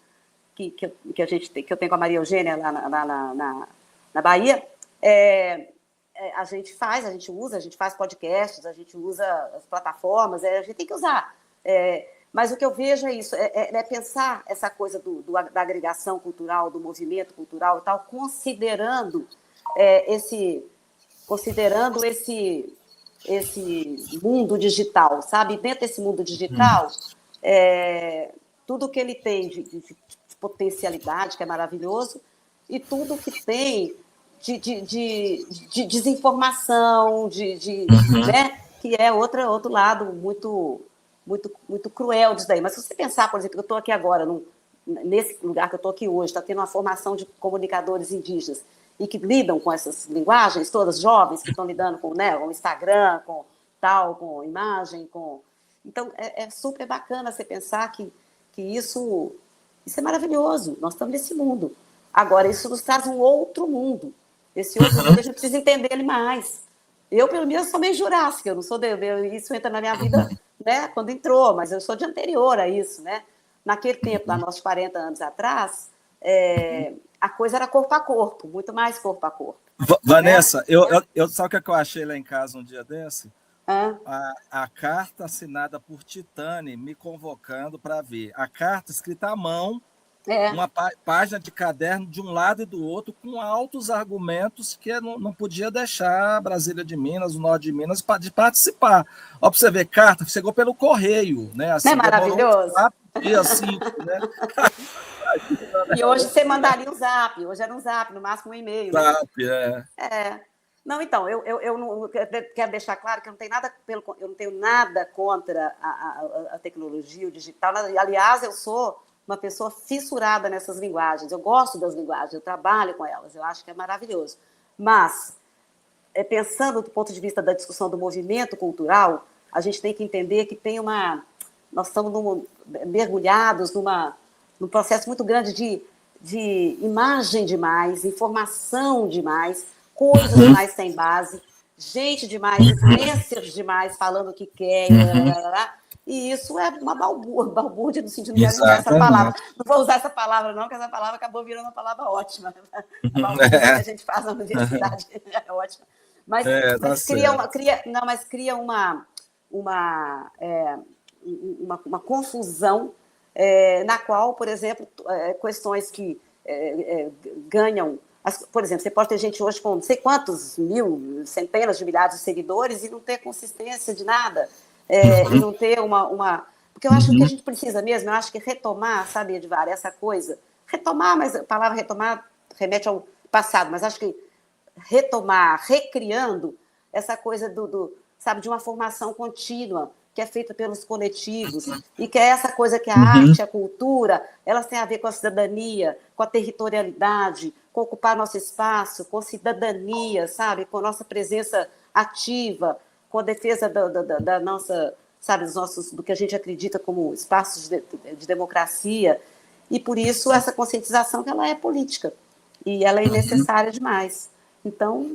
que eu tenho com a Maria Eugênia lá na Bahia, a gente faz podcasts, a gente usa as plataformas, a gente tem que usar. Mas o que eu vejo é isso, é pensar essa coisa da agregação cultural, do movimento cultural e tal, considerando esse mundo digital, sabe? Dentro desse mundo digital, tudo que ele tem de potencialidade, que é maravilhoso, e tudo que tem de desinformação, né? Que é outro lado muito, muito, muito cruel disso daí. Mas se você pensar, por exemplo, que eu estou aqui agora, nesse lugar que eu estou aqui hoje, está tendo uma formação de comunicadores indígenas, e que lidam com essas linguagens todas, jovens que estão lidando com o Instagram, com imagem, Então, é super bacana você pensar que isso é maravilhoso, nós estamos nesse mundo. Agora, isso nos traz um outro mundo. Esse outro mundo, a gente precisa entender ele mais. Eu, pelo menos, sou meio jurássica, eu não sou isso entra na minha vida, né, quando entrou, mas eu sou de anterior a isso, né? Naquele tempo, lá, nossos 40 anos atrás, a coisa era corpo a corpo, muito mais corpo a corpo. Vanessa, sabe o que eu achei lá em casa um dia desse? A carta assinada por Titane me convocando para ver. A carta escrita à mão, uma página de caderno de um lado e do outro, com altos argumentos que não podia deixar Brasília de Minas, o Norte de Minas, de participar. Ó, para você ver, carta chegou pelo correio, né? Assim, não é maravilhoso? 4 dias, 5, né? E hoje você mandaria um zap, hoje era um zap, no máximo um e-mail. Zap, Não, então, eu não quero deixar claro que eu não tenho nada contra a tecnologia, o digital. Aliás, eu sou uma pessoa fissurada nessas linguagens. Eu gosto das linguagens, eu trabalho com elas, eu acho que é maravilhoso. Mas, pensando do ponto de vista da discussão do movimento cultural, a gente tem que entender que nós estamos mergulhados num processo muito grande de imagem demais, informação demais, coisas demais sem base, gente demais, influencers demais falando o que quer, e isso é uma balbúrdia no sentido de não usar essa palavra. Não vou usar essa palavra, não, porque essa palavra acabou virando uma palavra ótima. A balbúrdia que a gente faz na universidade é ótima. Mas cria uma confusão na qual, por exemplo, questões que ganham... Por exemplo, você pode ter gente hoje com não sei quantos mil, centenas de milhares de seguidores e não ter consistência de nada, e não ter Porque eu acho que o que a gente precisa mesmo, eu acho que retomar, sabe, Edvar, essa coisa... Retomar, mas a palavra retomar remete ao passado, mas acho que retomar, recriando essa coisa sabe, de uma formação contínua, que é feita pelos coletivos, e que é essa coisa que a arte, a cultura, elas têm a ver com a cidadania, com a territorialidade, com ocupar nosso espaço, com cidadania, sabe, com a nossa presença ativa, com a defesa da nossa, sabe, do que a gente acredita como espaços de democracia, e por isso essa conscientização que ela é política, e ela é necessária demais. Então,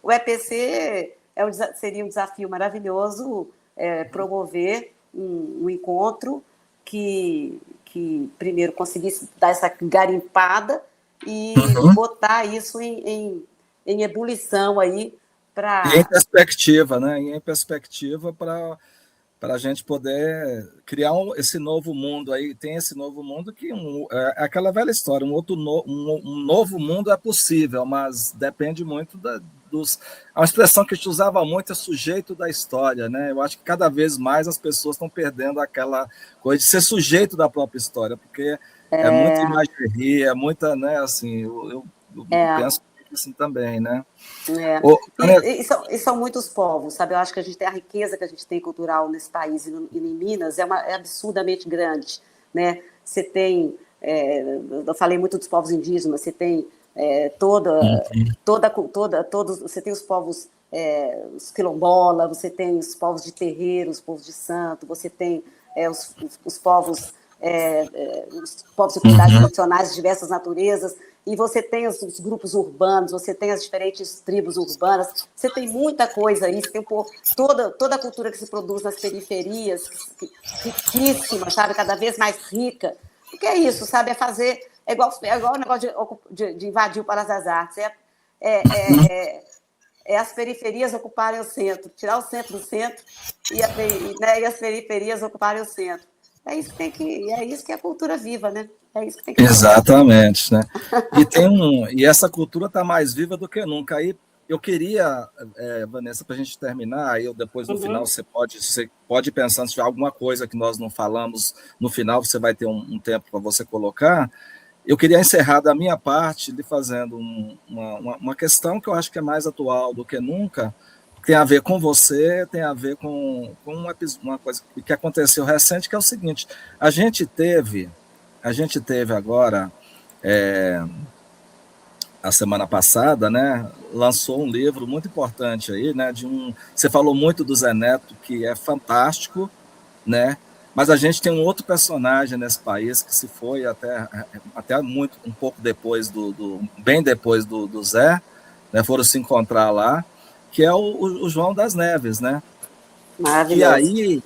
o EPC seria um desafio maravilhoso promover um encontro que primeiro conseguisse dar essa garimpada e Uhum. botar isso em ebulição aí E em para... perspectiva, né? E em perspectiva para a gente poder criar esse novo mundo aí. Tem esse novo mundo que é aquela velha história, um novo mundo é possível, mas depende muito dos... A expressão que a gente usava muito é sujeito da história, né? Eu acho que cada vez mais as pessoas estão perdendo aquela coisa de ser sujeito da própria história, porque é muita imageria, é muita, né, assim, eu penso assim também, né? É. Ô, Vanessa, E são muitos povos, sabe? Eu acho que a gente tem a riqueza que a gente tem cultural nesse país e em Minas é absurdamente grande, né? Você tem, eu falei muito dos povos indígenas, você tem você tem os povos os quilombola, você tem os povos de terreiro, os povos de santo, você tem os povos os povos e comunidades tradicionais de diversas naturezas, e você tem os grupos urbanos, você tem as diferentes tribos urbanas, você tem muita coisa aí, você tem toda a cultura que se produz nas periferias, riquíssima, sabe, cada vez mais rica. O que é isso, sabe? É igual o negócio de invadir o Palácio das Artes, é, as periferias ocuparem o centro, tirar o centro do centro e as periferias ocuparem o centro. É isso que é a cultura viva, né? É isso que tem que fazer. exatamente, né? E essa cultura está mais viva do que nunca. Aí eu queria, Vanessa, para a gente terminar, aí depois no final você pode pensar se tiver alguma coisa que nós não falamos, no final você vai ter um tempo para você colocar. Eu queria encerrar da minha parte lhe fazendo uma questão que eu acho que é mais atual do que nunca, tem a ver com você, tem a ver com uma coisa que aconteceu recente, que é o seguinte: a gente teve agora, a semana passada, né, lançou um livro muito importante aí, né, você falou muito do Zé Neto, que é fantástico, né, mas a gente tem um outro personagem nesse país que se foi até um pouco depois bem depois do Zé, né, foram se encontrar lá, que é o João das Neves, né, que Maravilhoso. aí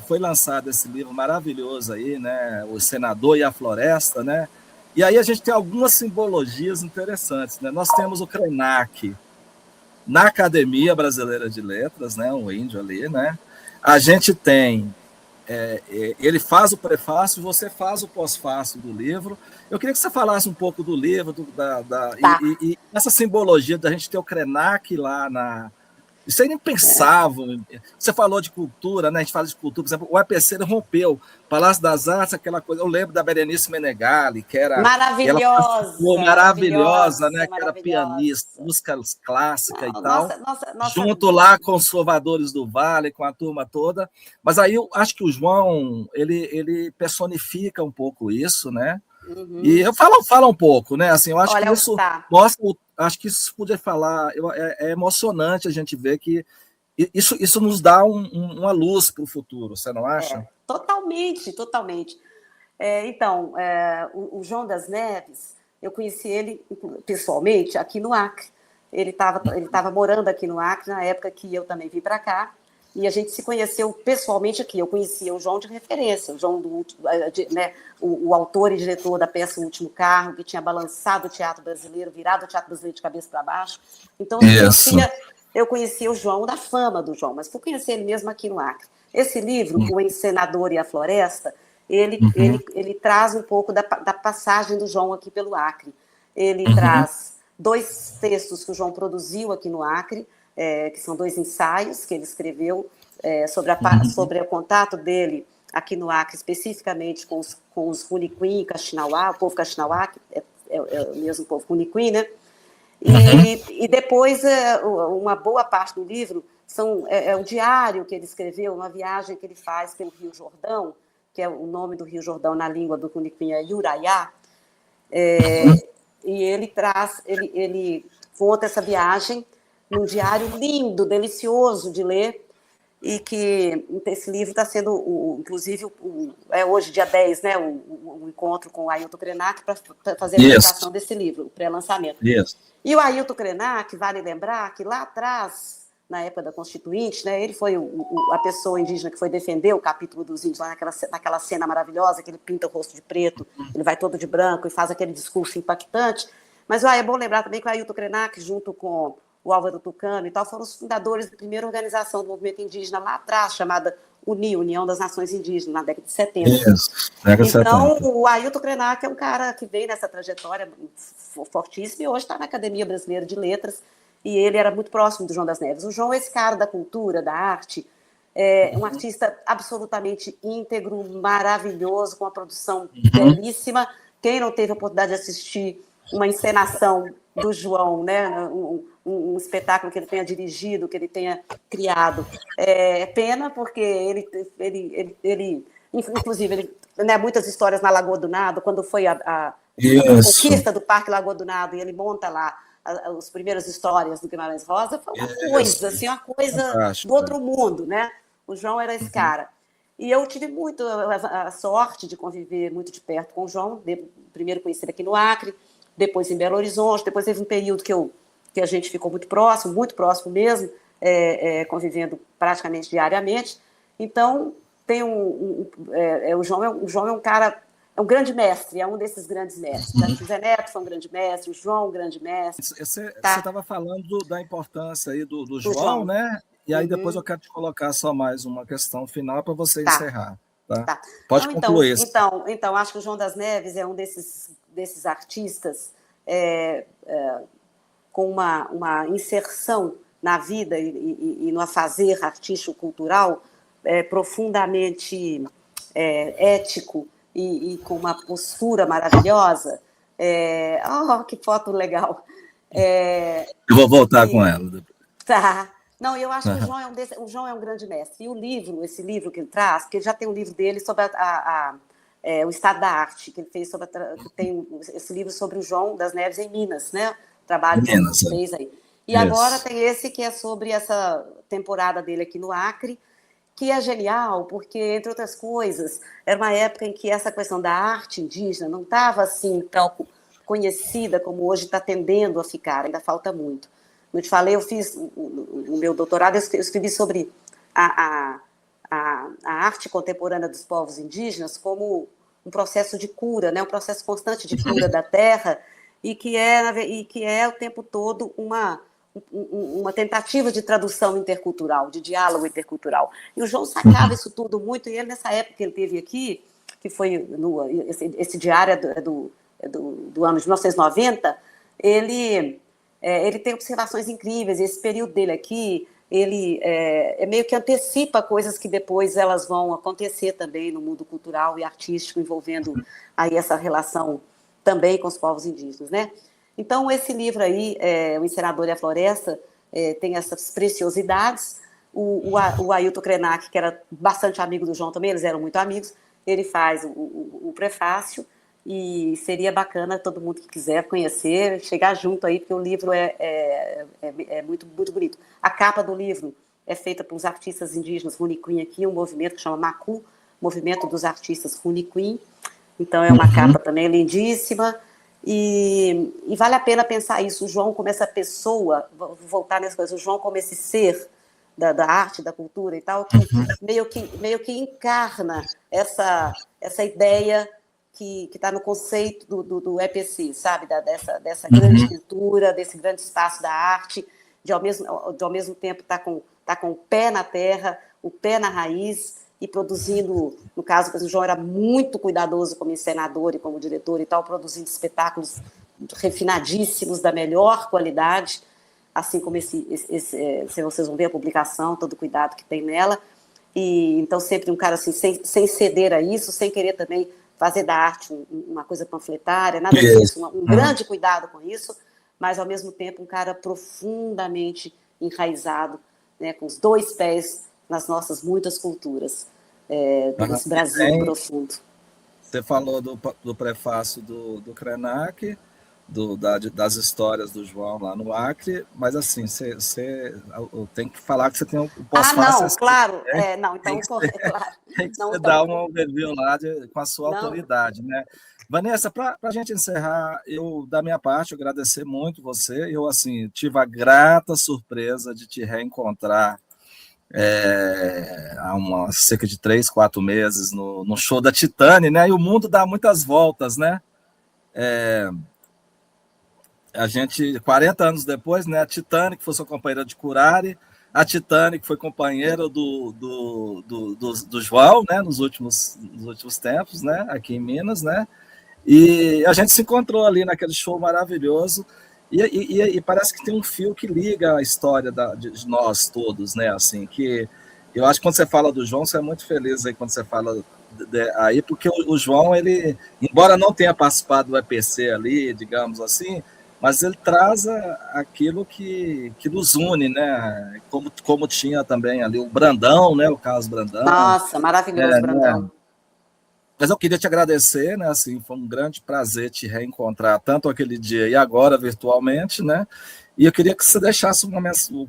foi lançado esse livro maravilhoso aí, né? O Senador e a Floresta, né? E aí a gente tem algumas simbologias interessantes, né? Nós temos o Krenak na Academia Brasileira de Letras, né? O índio ali, né? A gente tem ele faz o prefácio, você faz o pós-fácio do livro. Eu queria que você falasse um pouco do livro, Tá. e essa simbologia da gente ter o Krenak lá isso é impensável. Você falou de cultura, né? A gente fala de cultura, por exemplo, o EPC rompeu. Palácio das Artes, aquela coisa. Eu lembro da Berenice Menegali, ela participou Maravilhosa, maravilhosa, né? maravilhosa, Que era pianista, maravilhosa. músicas clássicas e Não, tal, nossa. junto lá com os Trovadores do Vale, com a turma toda. Mas aí eu acho que o João ele personifica um pouco isso, né? E eu falo um pouco, né? Assim, eu acho que Olha, isso tá. mostra, acho que isso podia falar, é emocionante a gente ver que isso nos dá uma luz para o futuro, você não acha? Totalmente, totalmente. Então, o João das Neves, eu conheci ele pessoalmente aqui no Acre. Ele tava morando aqui no Acre na época que eu também vim para cá, e a gente se conheceu pessoalmente aqui. Eu conhecia o João de referência, o João né, o autor e diretor da peça O Último Carro, que tinha balançado o teatro brasileiro, virado o teatro brasileiro de cabeça para baixo. Então, eu conhecia o João, da fama do João, mas fui conhecer ele mesmo aqui no Acre. Esse livro, O Encenador e a Floresta, ele traz um pouco da passagem do João aqui pelo Acre. Ele traz 2 textos que o João produziu aqui no Acre, que são 2 ensaios que ele escreveu sobre o contato dele aqui no Acre, especificamente com os Runiquim, Kaxinawá, o povo Kaxinawá, que é o mesmo povo Runiquim, né? E depois, uma boa parte do livro é o diário que ele escreveu, uma viagem que ele faz pelo Rio Jordão, que é o nome do Rio Jordão na língua do Cuniquim é Yuraiá, e ele conta essa viagem num diário lindo, delicioso de ler, e que esse livro está sendo, inclusive, hoje, dia 10, né, o encontro com o Ailton Krenak para fazer a apresentação desse livro, o pré-lançamento. Isso. E o Ailton Krenak, vale lembrar que lá atrás, na época da Constituinte, né? Ele foi a pessoa indígena que foi defender o capítulo dos índios lá naquela cena maravilhosa, que ele pinta o rosto de preto, ele vai todo de branco e faz aquele discurso impactante. Mas é bom lembrar também que o Ailton Krenak, junto com o Álvaro Tucano e tal, foram os fundadores da primeira organização do movimento indígena lá atrás, chamada UNI, União das Nações Indígenas, na década de 70. Isso, década de 70. Então, o Ailton Krenak é um cara que veio nessa trajetória fortíssima e hoje está na Academia Brasileira de Letras, e ele era muito próximo do João das Neves. O João é esse cara da cultura, da arte, é um artista absolutamente íntegro, maravilhoso, com uma produção belíssima. Quem não teve a oportunidade de assistir uma encenação do João, né, um espetáculo que ele tenha dirigido, que ele tenha criado, é pena, porque ele inclusive, né, muitas histórias na Lagoa do Nado, quando foi a conquista do Parque Lagoa do Nado, e ele monta lá as primeiras histórias do Guimarães Rosa, foi uma coisa, assim, uma coisa fantástico, do outro mundo, né? O João era esse cara. E eu tive muito a sorte de conviver muito de perto com o João, primeiro conheci ele aqui no Acre, depois em Belo Horizonte, depois teve um período que a gente ficou muito próximo mesmo, convivendo praticamente diariamente. Então, tem o João é um cara, é um grande mestre, é um desses grandes mestres. O Zé Neto foi um grande mestre, o João um grande mestre. Você estava falando da importância aí do João, né? E aí depois eu quero te colocar só mais uma questão final para você encerrar. Tá? Pode concluir isso. Então, acho que o João das Neves é um desses artistas com uma inserção na vida e no fazer artístico-cultural profundamente ético e com uma postura maravilhosa. Que foto legal! Eu vou voltar com ela. Tá. Não, eu acho que o João é um grande mestre. E esse livro que ele traz, porque ele já tem um livro dele sobre o estado da arte, que ele fez tem esse livro sobre o João das Neves em Minas, né? O trabalho que ele fez aí. E agora tem esse que é sobre essa temporada dele aqui no Acre, que é genial, porque, entre outras coisas, era uma época em que essa questão da arte indígena não estava assim tão conhecida como hoje está tendendo a ficar, ainda falta muito. Como eu te falei, eu fiz o meu doutorado, eu escrevi sobre a arte contemporânea dos povos indígenas como um processo de cura, né? Um processo constante de cura da terra, e que é o tempo todo uma tentativa de tradução intercultural, de diálogo intercultural. E o João sacava isso tudo muito, e ele, nessa época que ele teve aqui, que foi esse diário do ano de 1990, ele tem observações incríveis, e esse período dele aqui, ele meio que antecipa coisas que depois elas vão acontecer também no mundo cultural e artístico, envolvendo aí essa relação também com os povos indígenas, né? Então, esse livro aí, O Encenador e a Floresta, tem essas preciosidades. O Ailton Krenak, que era bastante amigo do João também, eles eram muito amigos, ele faz o prefácio, e seria bacana todo mundo que quiser conhecer, chegar junto aí, porque o livro é muito, muito bonito. A capa do livro é feita por uns artistas indígenas Runicuim aqui, um movimento que chama MACU, Movimento dos Artistas Runicuim. Então, é uma capa também lindíssima, e vale a pena pensar isso. O João como essa pessoa, vou voltar nessa coisa, o João como esse ser da arte, da cultura e tal, que meio que encarna essa ideia que está no conceito do EPC, sabe? Dessa grande cultura, desse grande espaço da arte, de ao mesmo tempo tá com o pé na terra, o pé na raiz, e produzindo, no caso, o João era muito cuidadoso como encenador e como diretor e tal, produzindo espetáculos refinadíssimos, da melhor qualidade, assim como se vocês vão ver a publicação, todo o cuidado que tem nela. E então sempre um cara assim, sem ceder a isso, sem querer também fazer da arte uma coisa panfletária, nada disso, um grande cuidado com isso, mas ao mesmo tempo um cara profundamente enraizado, né, com os dois pés nas nossas muitas culturas, desse Brasil profundo. Você falou do prefácio do Krenak, das histórias do João lá no Acre, mas assim, eu tenho que falar que você tem o não, pós-fácil, claro, né? não, então, claro, Tem que não, você então, dar um overview lá com a sua não, autoridade, né? Vanessa, para a gente encerrar, da minha parte, eu agradecer muito você. Eu, assim, tive a grata surpresa de te reencontrar há cerca de 3, 4 meses no show da Titane, né? E o mundo dá muitas voltas, né? A gente, 40 anos depois, né? A Titane, que foi sua companheira de Curare, a Titane, que foi companheira do João, né? Nos últimos tempos, né? Aqui em Minas, né? E a gente se encontrou ali naquele show maravilhoso. E parece que tem um fio que liga a história de nós todos, né? Assim, que eu acho que quando você fala do João, você é muito feliz aí quando você fala aí, porque o João, ele, embora não tenha participado do EPC ali, digamos assim, mas ele traz aquilo que nos une, né? Como tinha também ali o Brandão, né? O Carlos Brandão, nossa, maravilhoso, né? Brandão. Mas eu queria te agradecer, né? Assim, foi um grande prazer te reencontrar, tanto aquele dia e agora virtualmente, né? E eu queria que você deixasse uma mensagem,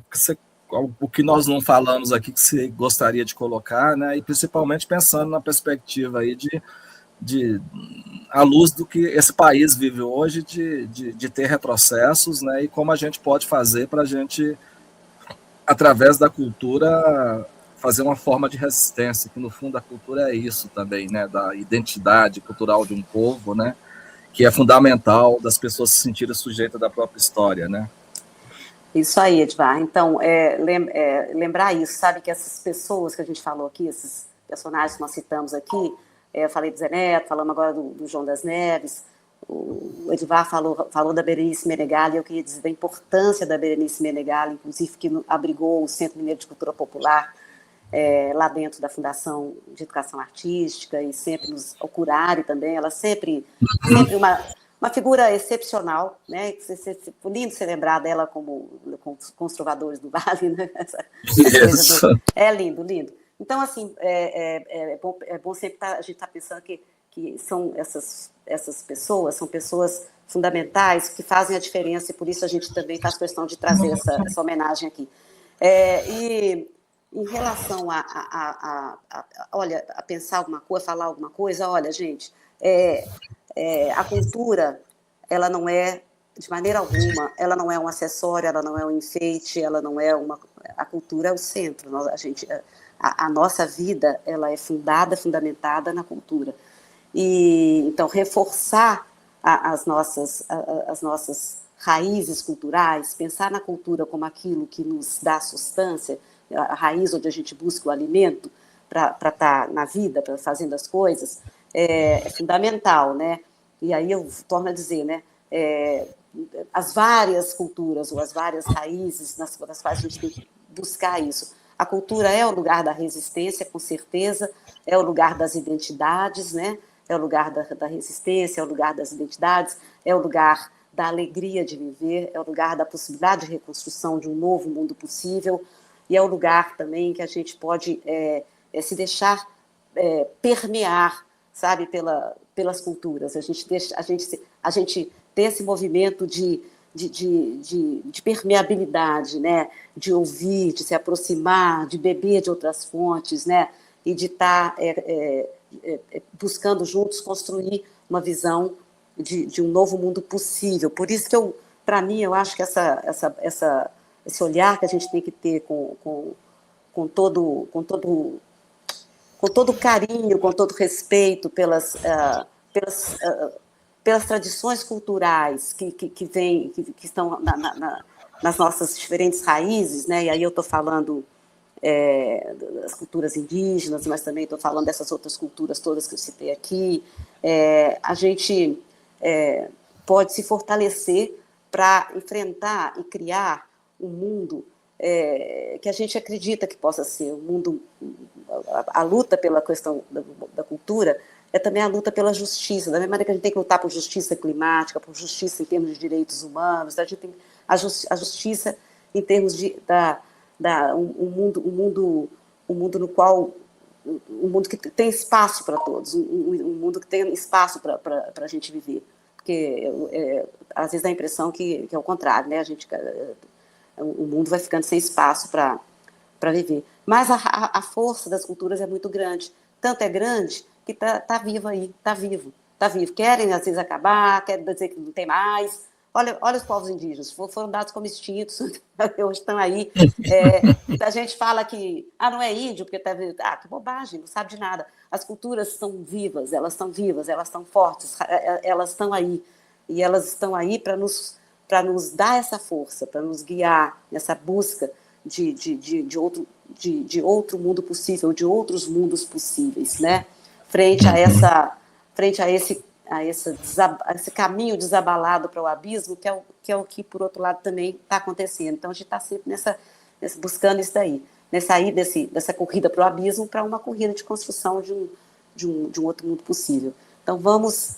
o que nós não falamos aqui, que você gostaria de colocar, né? E principalmente pensando na perspectiva aí de à luz do que esse país vive hoje, de ter retrocessos, né? E como a gente pode fazer para a gente, através da cultura, fazer uma forma de resistência, que no fundo a cultura é isso também, né, da identidade cultural de um povo, né, que é fundamental das pessoas se sentirem sujeitas da própria história, né. Isso aí, Edvar. Então, lembrar isso, sabe, que essas pessoas que a gente falou aqui, esses personagens que nós citamos aqui, eu falei do Zé Neto, falamos agora do João das Neves, o Edvar falou da Berenice Menegali, eu queria dizer da importância da Berenice Menegali, inclusive que abrigou o Centro Mineiro de Cultura Popular, lá dentro da Fundação de Educação Artística, e sempre nos Curare também, ela sempre uma figura excepcional, né? Foi lindo se lembrar dela como com os trovadores do Vale, né? Essa coisa é lindo, lindo. Então, assim, é bom sempre a gente estar pensando que são essas pessoas, são pessoas fundamentais que fazem a diferença, e por isso a gente também faz questão de trazer essa homenagem aqui. E em relação olha, a pensar alguma coisa, falar alguma coisa, olha, gente, a cultura, ela não é, de maneira alguma, ela não é um acessório, ela não é um enfeite, ela não é a cultura é o centro, a nossa vida, ela é fundamentada na cultura. E, então, reforçar as nossas raízes culturais, pensar na cultura como aquilo que nos dá sustância, a raiz onde a gente busca o alimento para estar na vida, para fazendo as coisas, é fundamental, né? E aí eu torno a dizer, né? As várias culturas ou as várias raízes nas quais a gente tem que buscar isso. A cultura é o lugar da resistência, com certeza, é o lugar das identidades, né? É o lugar da resistência, é o lugar das identidades, é o lugar da alegria de viver, é o lugar da possibilidade de reconstrução de um novo mundo possível, e é o lugar também que a gente pode se deixar permear, sabe, pelas culturas. A gente tem esse movimento de permeabilidade, né? De ouvir, de se aproximar, de beber de outras fontes, né? E de estar buscando juntos construir uma visão de um novo mundo possível. Por isso que para mim, eu acho que esse olhar que a gente tem que ter com todo carinho, com todo respeito pelas tradições culturais que estão nas nossas diferentes raízes, né? E aí eu estou falando das culturas indígenas, mas também estou falando dessas outras culturas todas que eu citei aqui. A gente pode se fortalecer para enfrentar e criar um mundo que a gente acredita que possa ser um mundo. A luta pela questão da cultura é também a luta pela justiça, da mesma maneira que a gente tem que lutar por justiça climática, por justiça em termos de direitos humanos, a gente tem a justiça em termos de um mundo no qual um mundo que tem espaço para todos, um mundo que tem espaço para a gente viver. porque às vezes dá a impressão que é o contrário, né? O mundo vai ficando sem espaço para viver. Mas a força das culturas é muito grande. Tanto é grande que tá vivo aí, tá vivo. Querem, às vezes, acabar, querem dizer que não tem mais. Olha os povos indígenas, foram dados como extintos, hoje estão aí. Muita gente fala que não é índio, porque que bobagem, não sabe de nada. As culturas são vivas, elas estão fortes, elas estão aí. E elas estão aí para nos dar essa força, para nos guiar nessa busca de outro mundo possível, de outros mundos possíveis, né? Frente a esse caminho desabalado para o abismo, que é o que, por outro lado, também está acontecendo. Então, a gente está sempre buscando isso daí, sair dessa corrida para o abismo para uma corrida de construção de um outro mundo possível. Então, vamos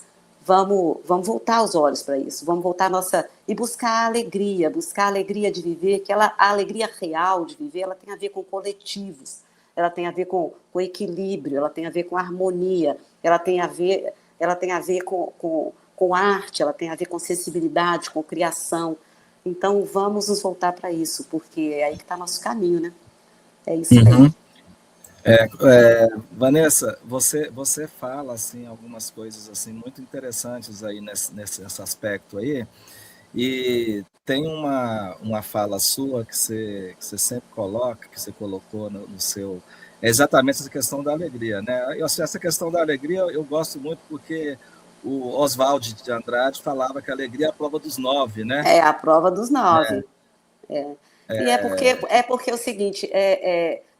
voltar os olhos para isso, vamos voltar e buscar a alegria de viver, a alegria real de viver, ela tem a ver com coletivos, ela tem a ver com equilíbrio, ela tem a ver com harmonia, ela tem a ver com arte, ela tem a ver com sensibilidade, com criação. Então, vamos nos voltar para isso, porque é aí que está nosso caminho, né? É isso aí. Vanessa, você fala assim algumas coisas assim muito interessantes aí nesse aspecto aí, e tem uma fala sua que você sempre coloca, que você colocou no seu, é exatamente essa questão da alegria, né? Essa questão da alegria eu gosto muito porque o Oswald de Andrade falava que a alegria é a prova dos 9, né? É a prova dos 9. E é porque é o seguinte,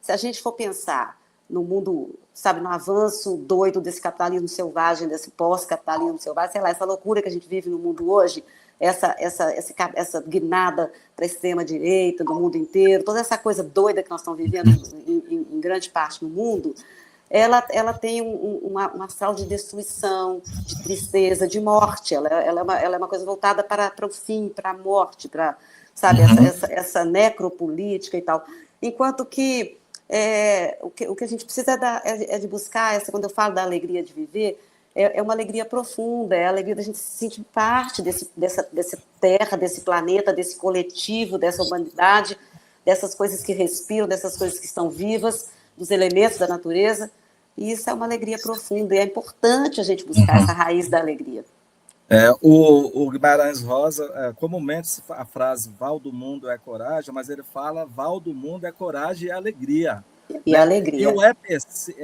se a gente for pensar no mundo, sabe, no avanço doido desse capitalismo selvagem, desse pós-capitalismo selvagem, sei lá, essa loucura que a gente vive no mundo hoje, essa guinada para a extrema-direita do mundo inteiro, toda essa coisa doida que nós estamos vivendo em grande parte no mundo, ela tem um astral de destruição, de tristeza, de morte. Ela é uma coisa voltada para o fim, para a morte, para, sabe, essa necropolítica e tal. Enquanto que o que a gente precisa é de buscar, quando eu falo da alegria de viver, é uma alegria profunda, é a alegria da gente se sentir parte dessa terra, desse planeta, desse coletivo, dessa humanidade, dessas coisas que respiram, dessas coisas que estão vivas, dos elementos da natureza. E isso é uma alegria profunda, e é importante a gente buscar essa raiz da alegria. O Guimarães Rosa, comumente a frase "Val do mundo é coragem", mas ele fala "Val do mundo é coragem e alegria". E né? alegria. E o EPC,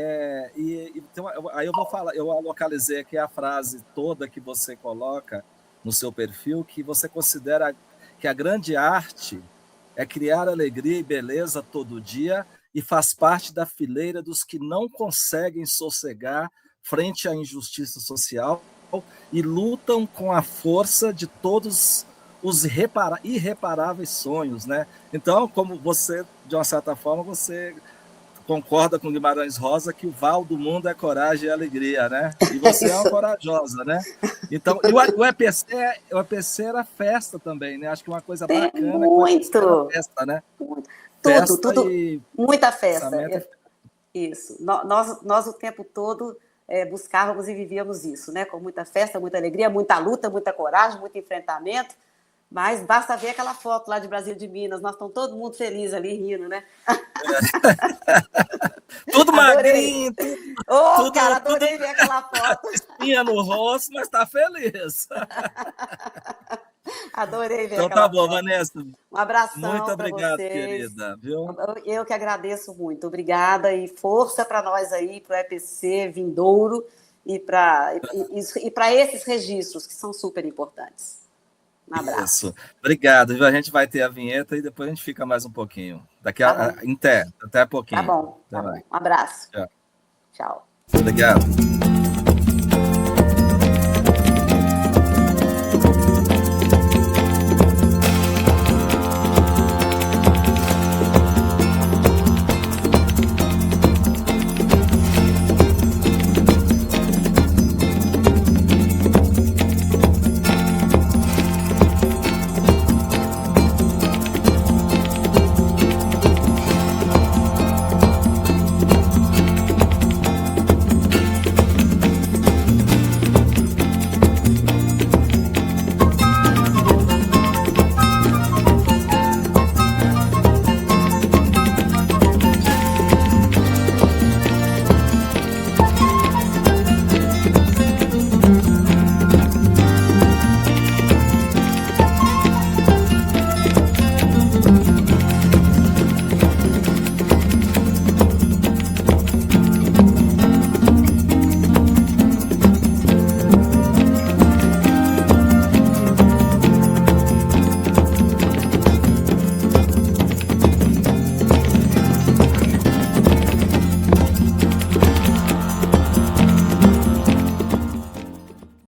então, aí eu vou falar, eu localizei aqui a frase toda que você coloca no seu perfil, que você considera que a grande arte é criar alegria e beleza todo dia e faz parte da fileira dos que não conseguem sossegar frente à injustiça social e lutam com a força de todos os irreparáveis sonhos, né? Então, como você, de uma certa forma, você concorda com Guimarães Rosa que o val do mundo é coragem e alegria, né? E você é uma corajosa, né? Então, o EPC era festa também, né? Acho que uma coisa bacana muito. Era festa, né? Muito. Festa Tudo. Muita festa. Isso. Nós o tempo todo buscávamos e vivíamos isso, né? Com muita festa, muita alegria, muita luta, muita coragem, muito enfrentamento. Mas basta ver aquela foto lá de Brasília de Minas, nós estamos todo mundo feliz ali, rindo, né? Tudo magrinho, cara, adorei ver aquela foto. Espinha no rosto, mas tá feliz. Adorei ver então aquela tá bom, foto. Vanessa. Um abração. Muito obrigado, vocês. querida. Viu? Eu que agradeço muito. Obrigada e força para nós aí, para o EPC vindouro e para esses registros que são super importantes. Um abraço. Isso. Obrigado. A gente vai ter a vinheta e depois a gente fica mais um pouquinho. Até pouquinho. Tá bom. Um abraço. Tchau. Tchau. Obrigado.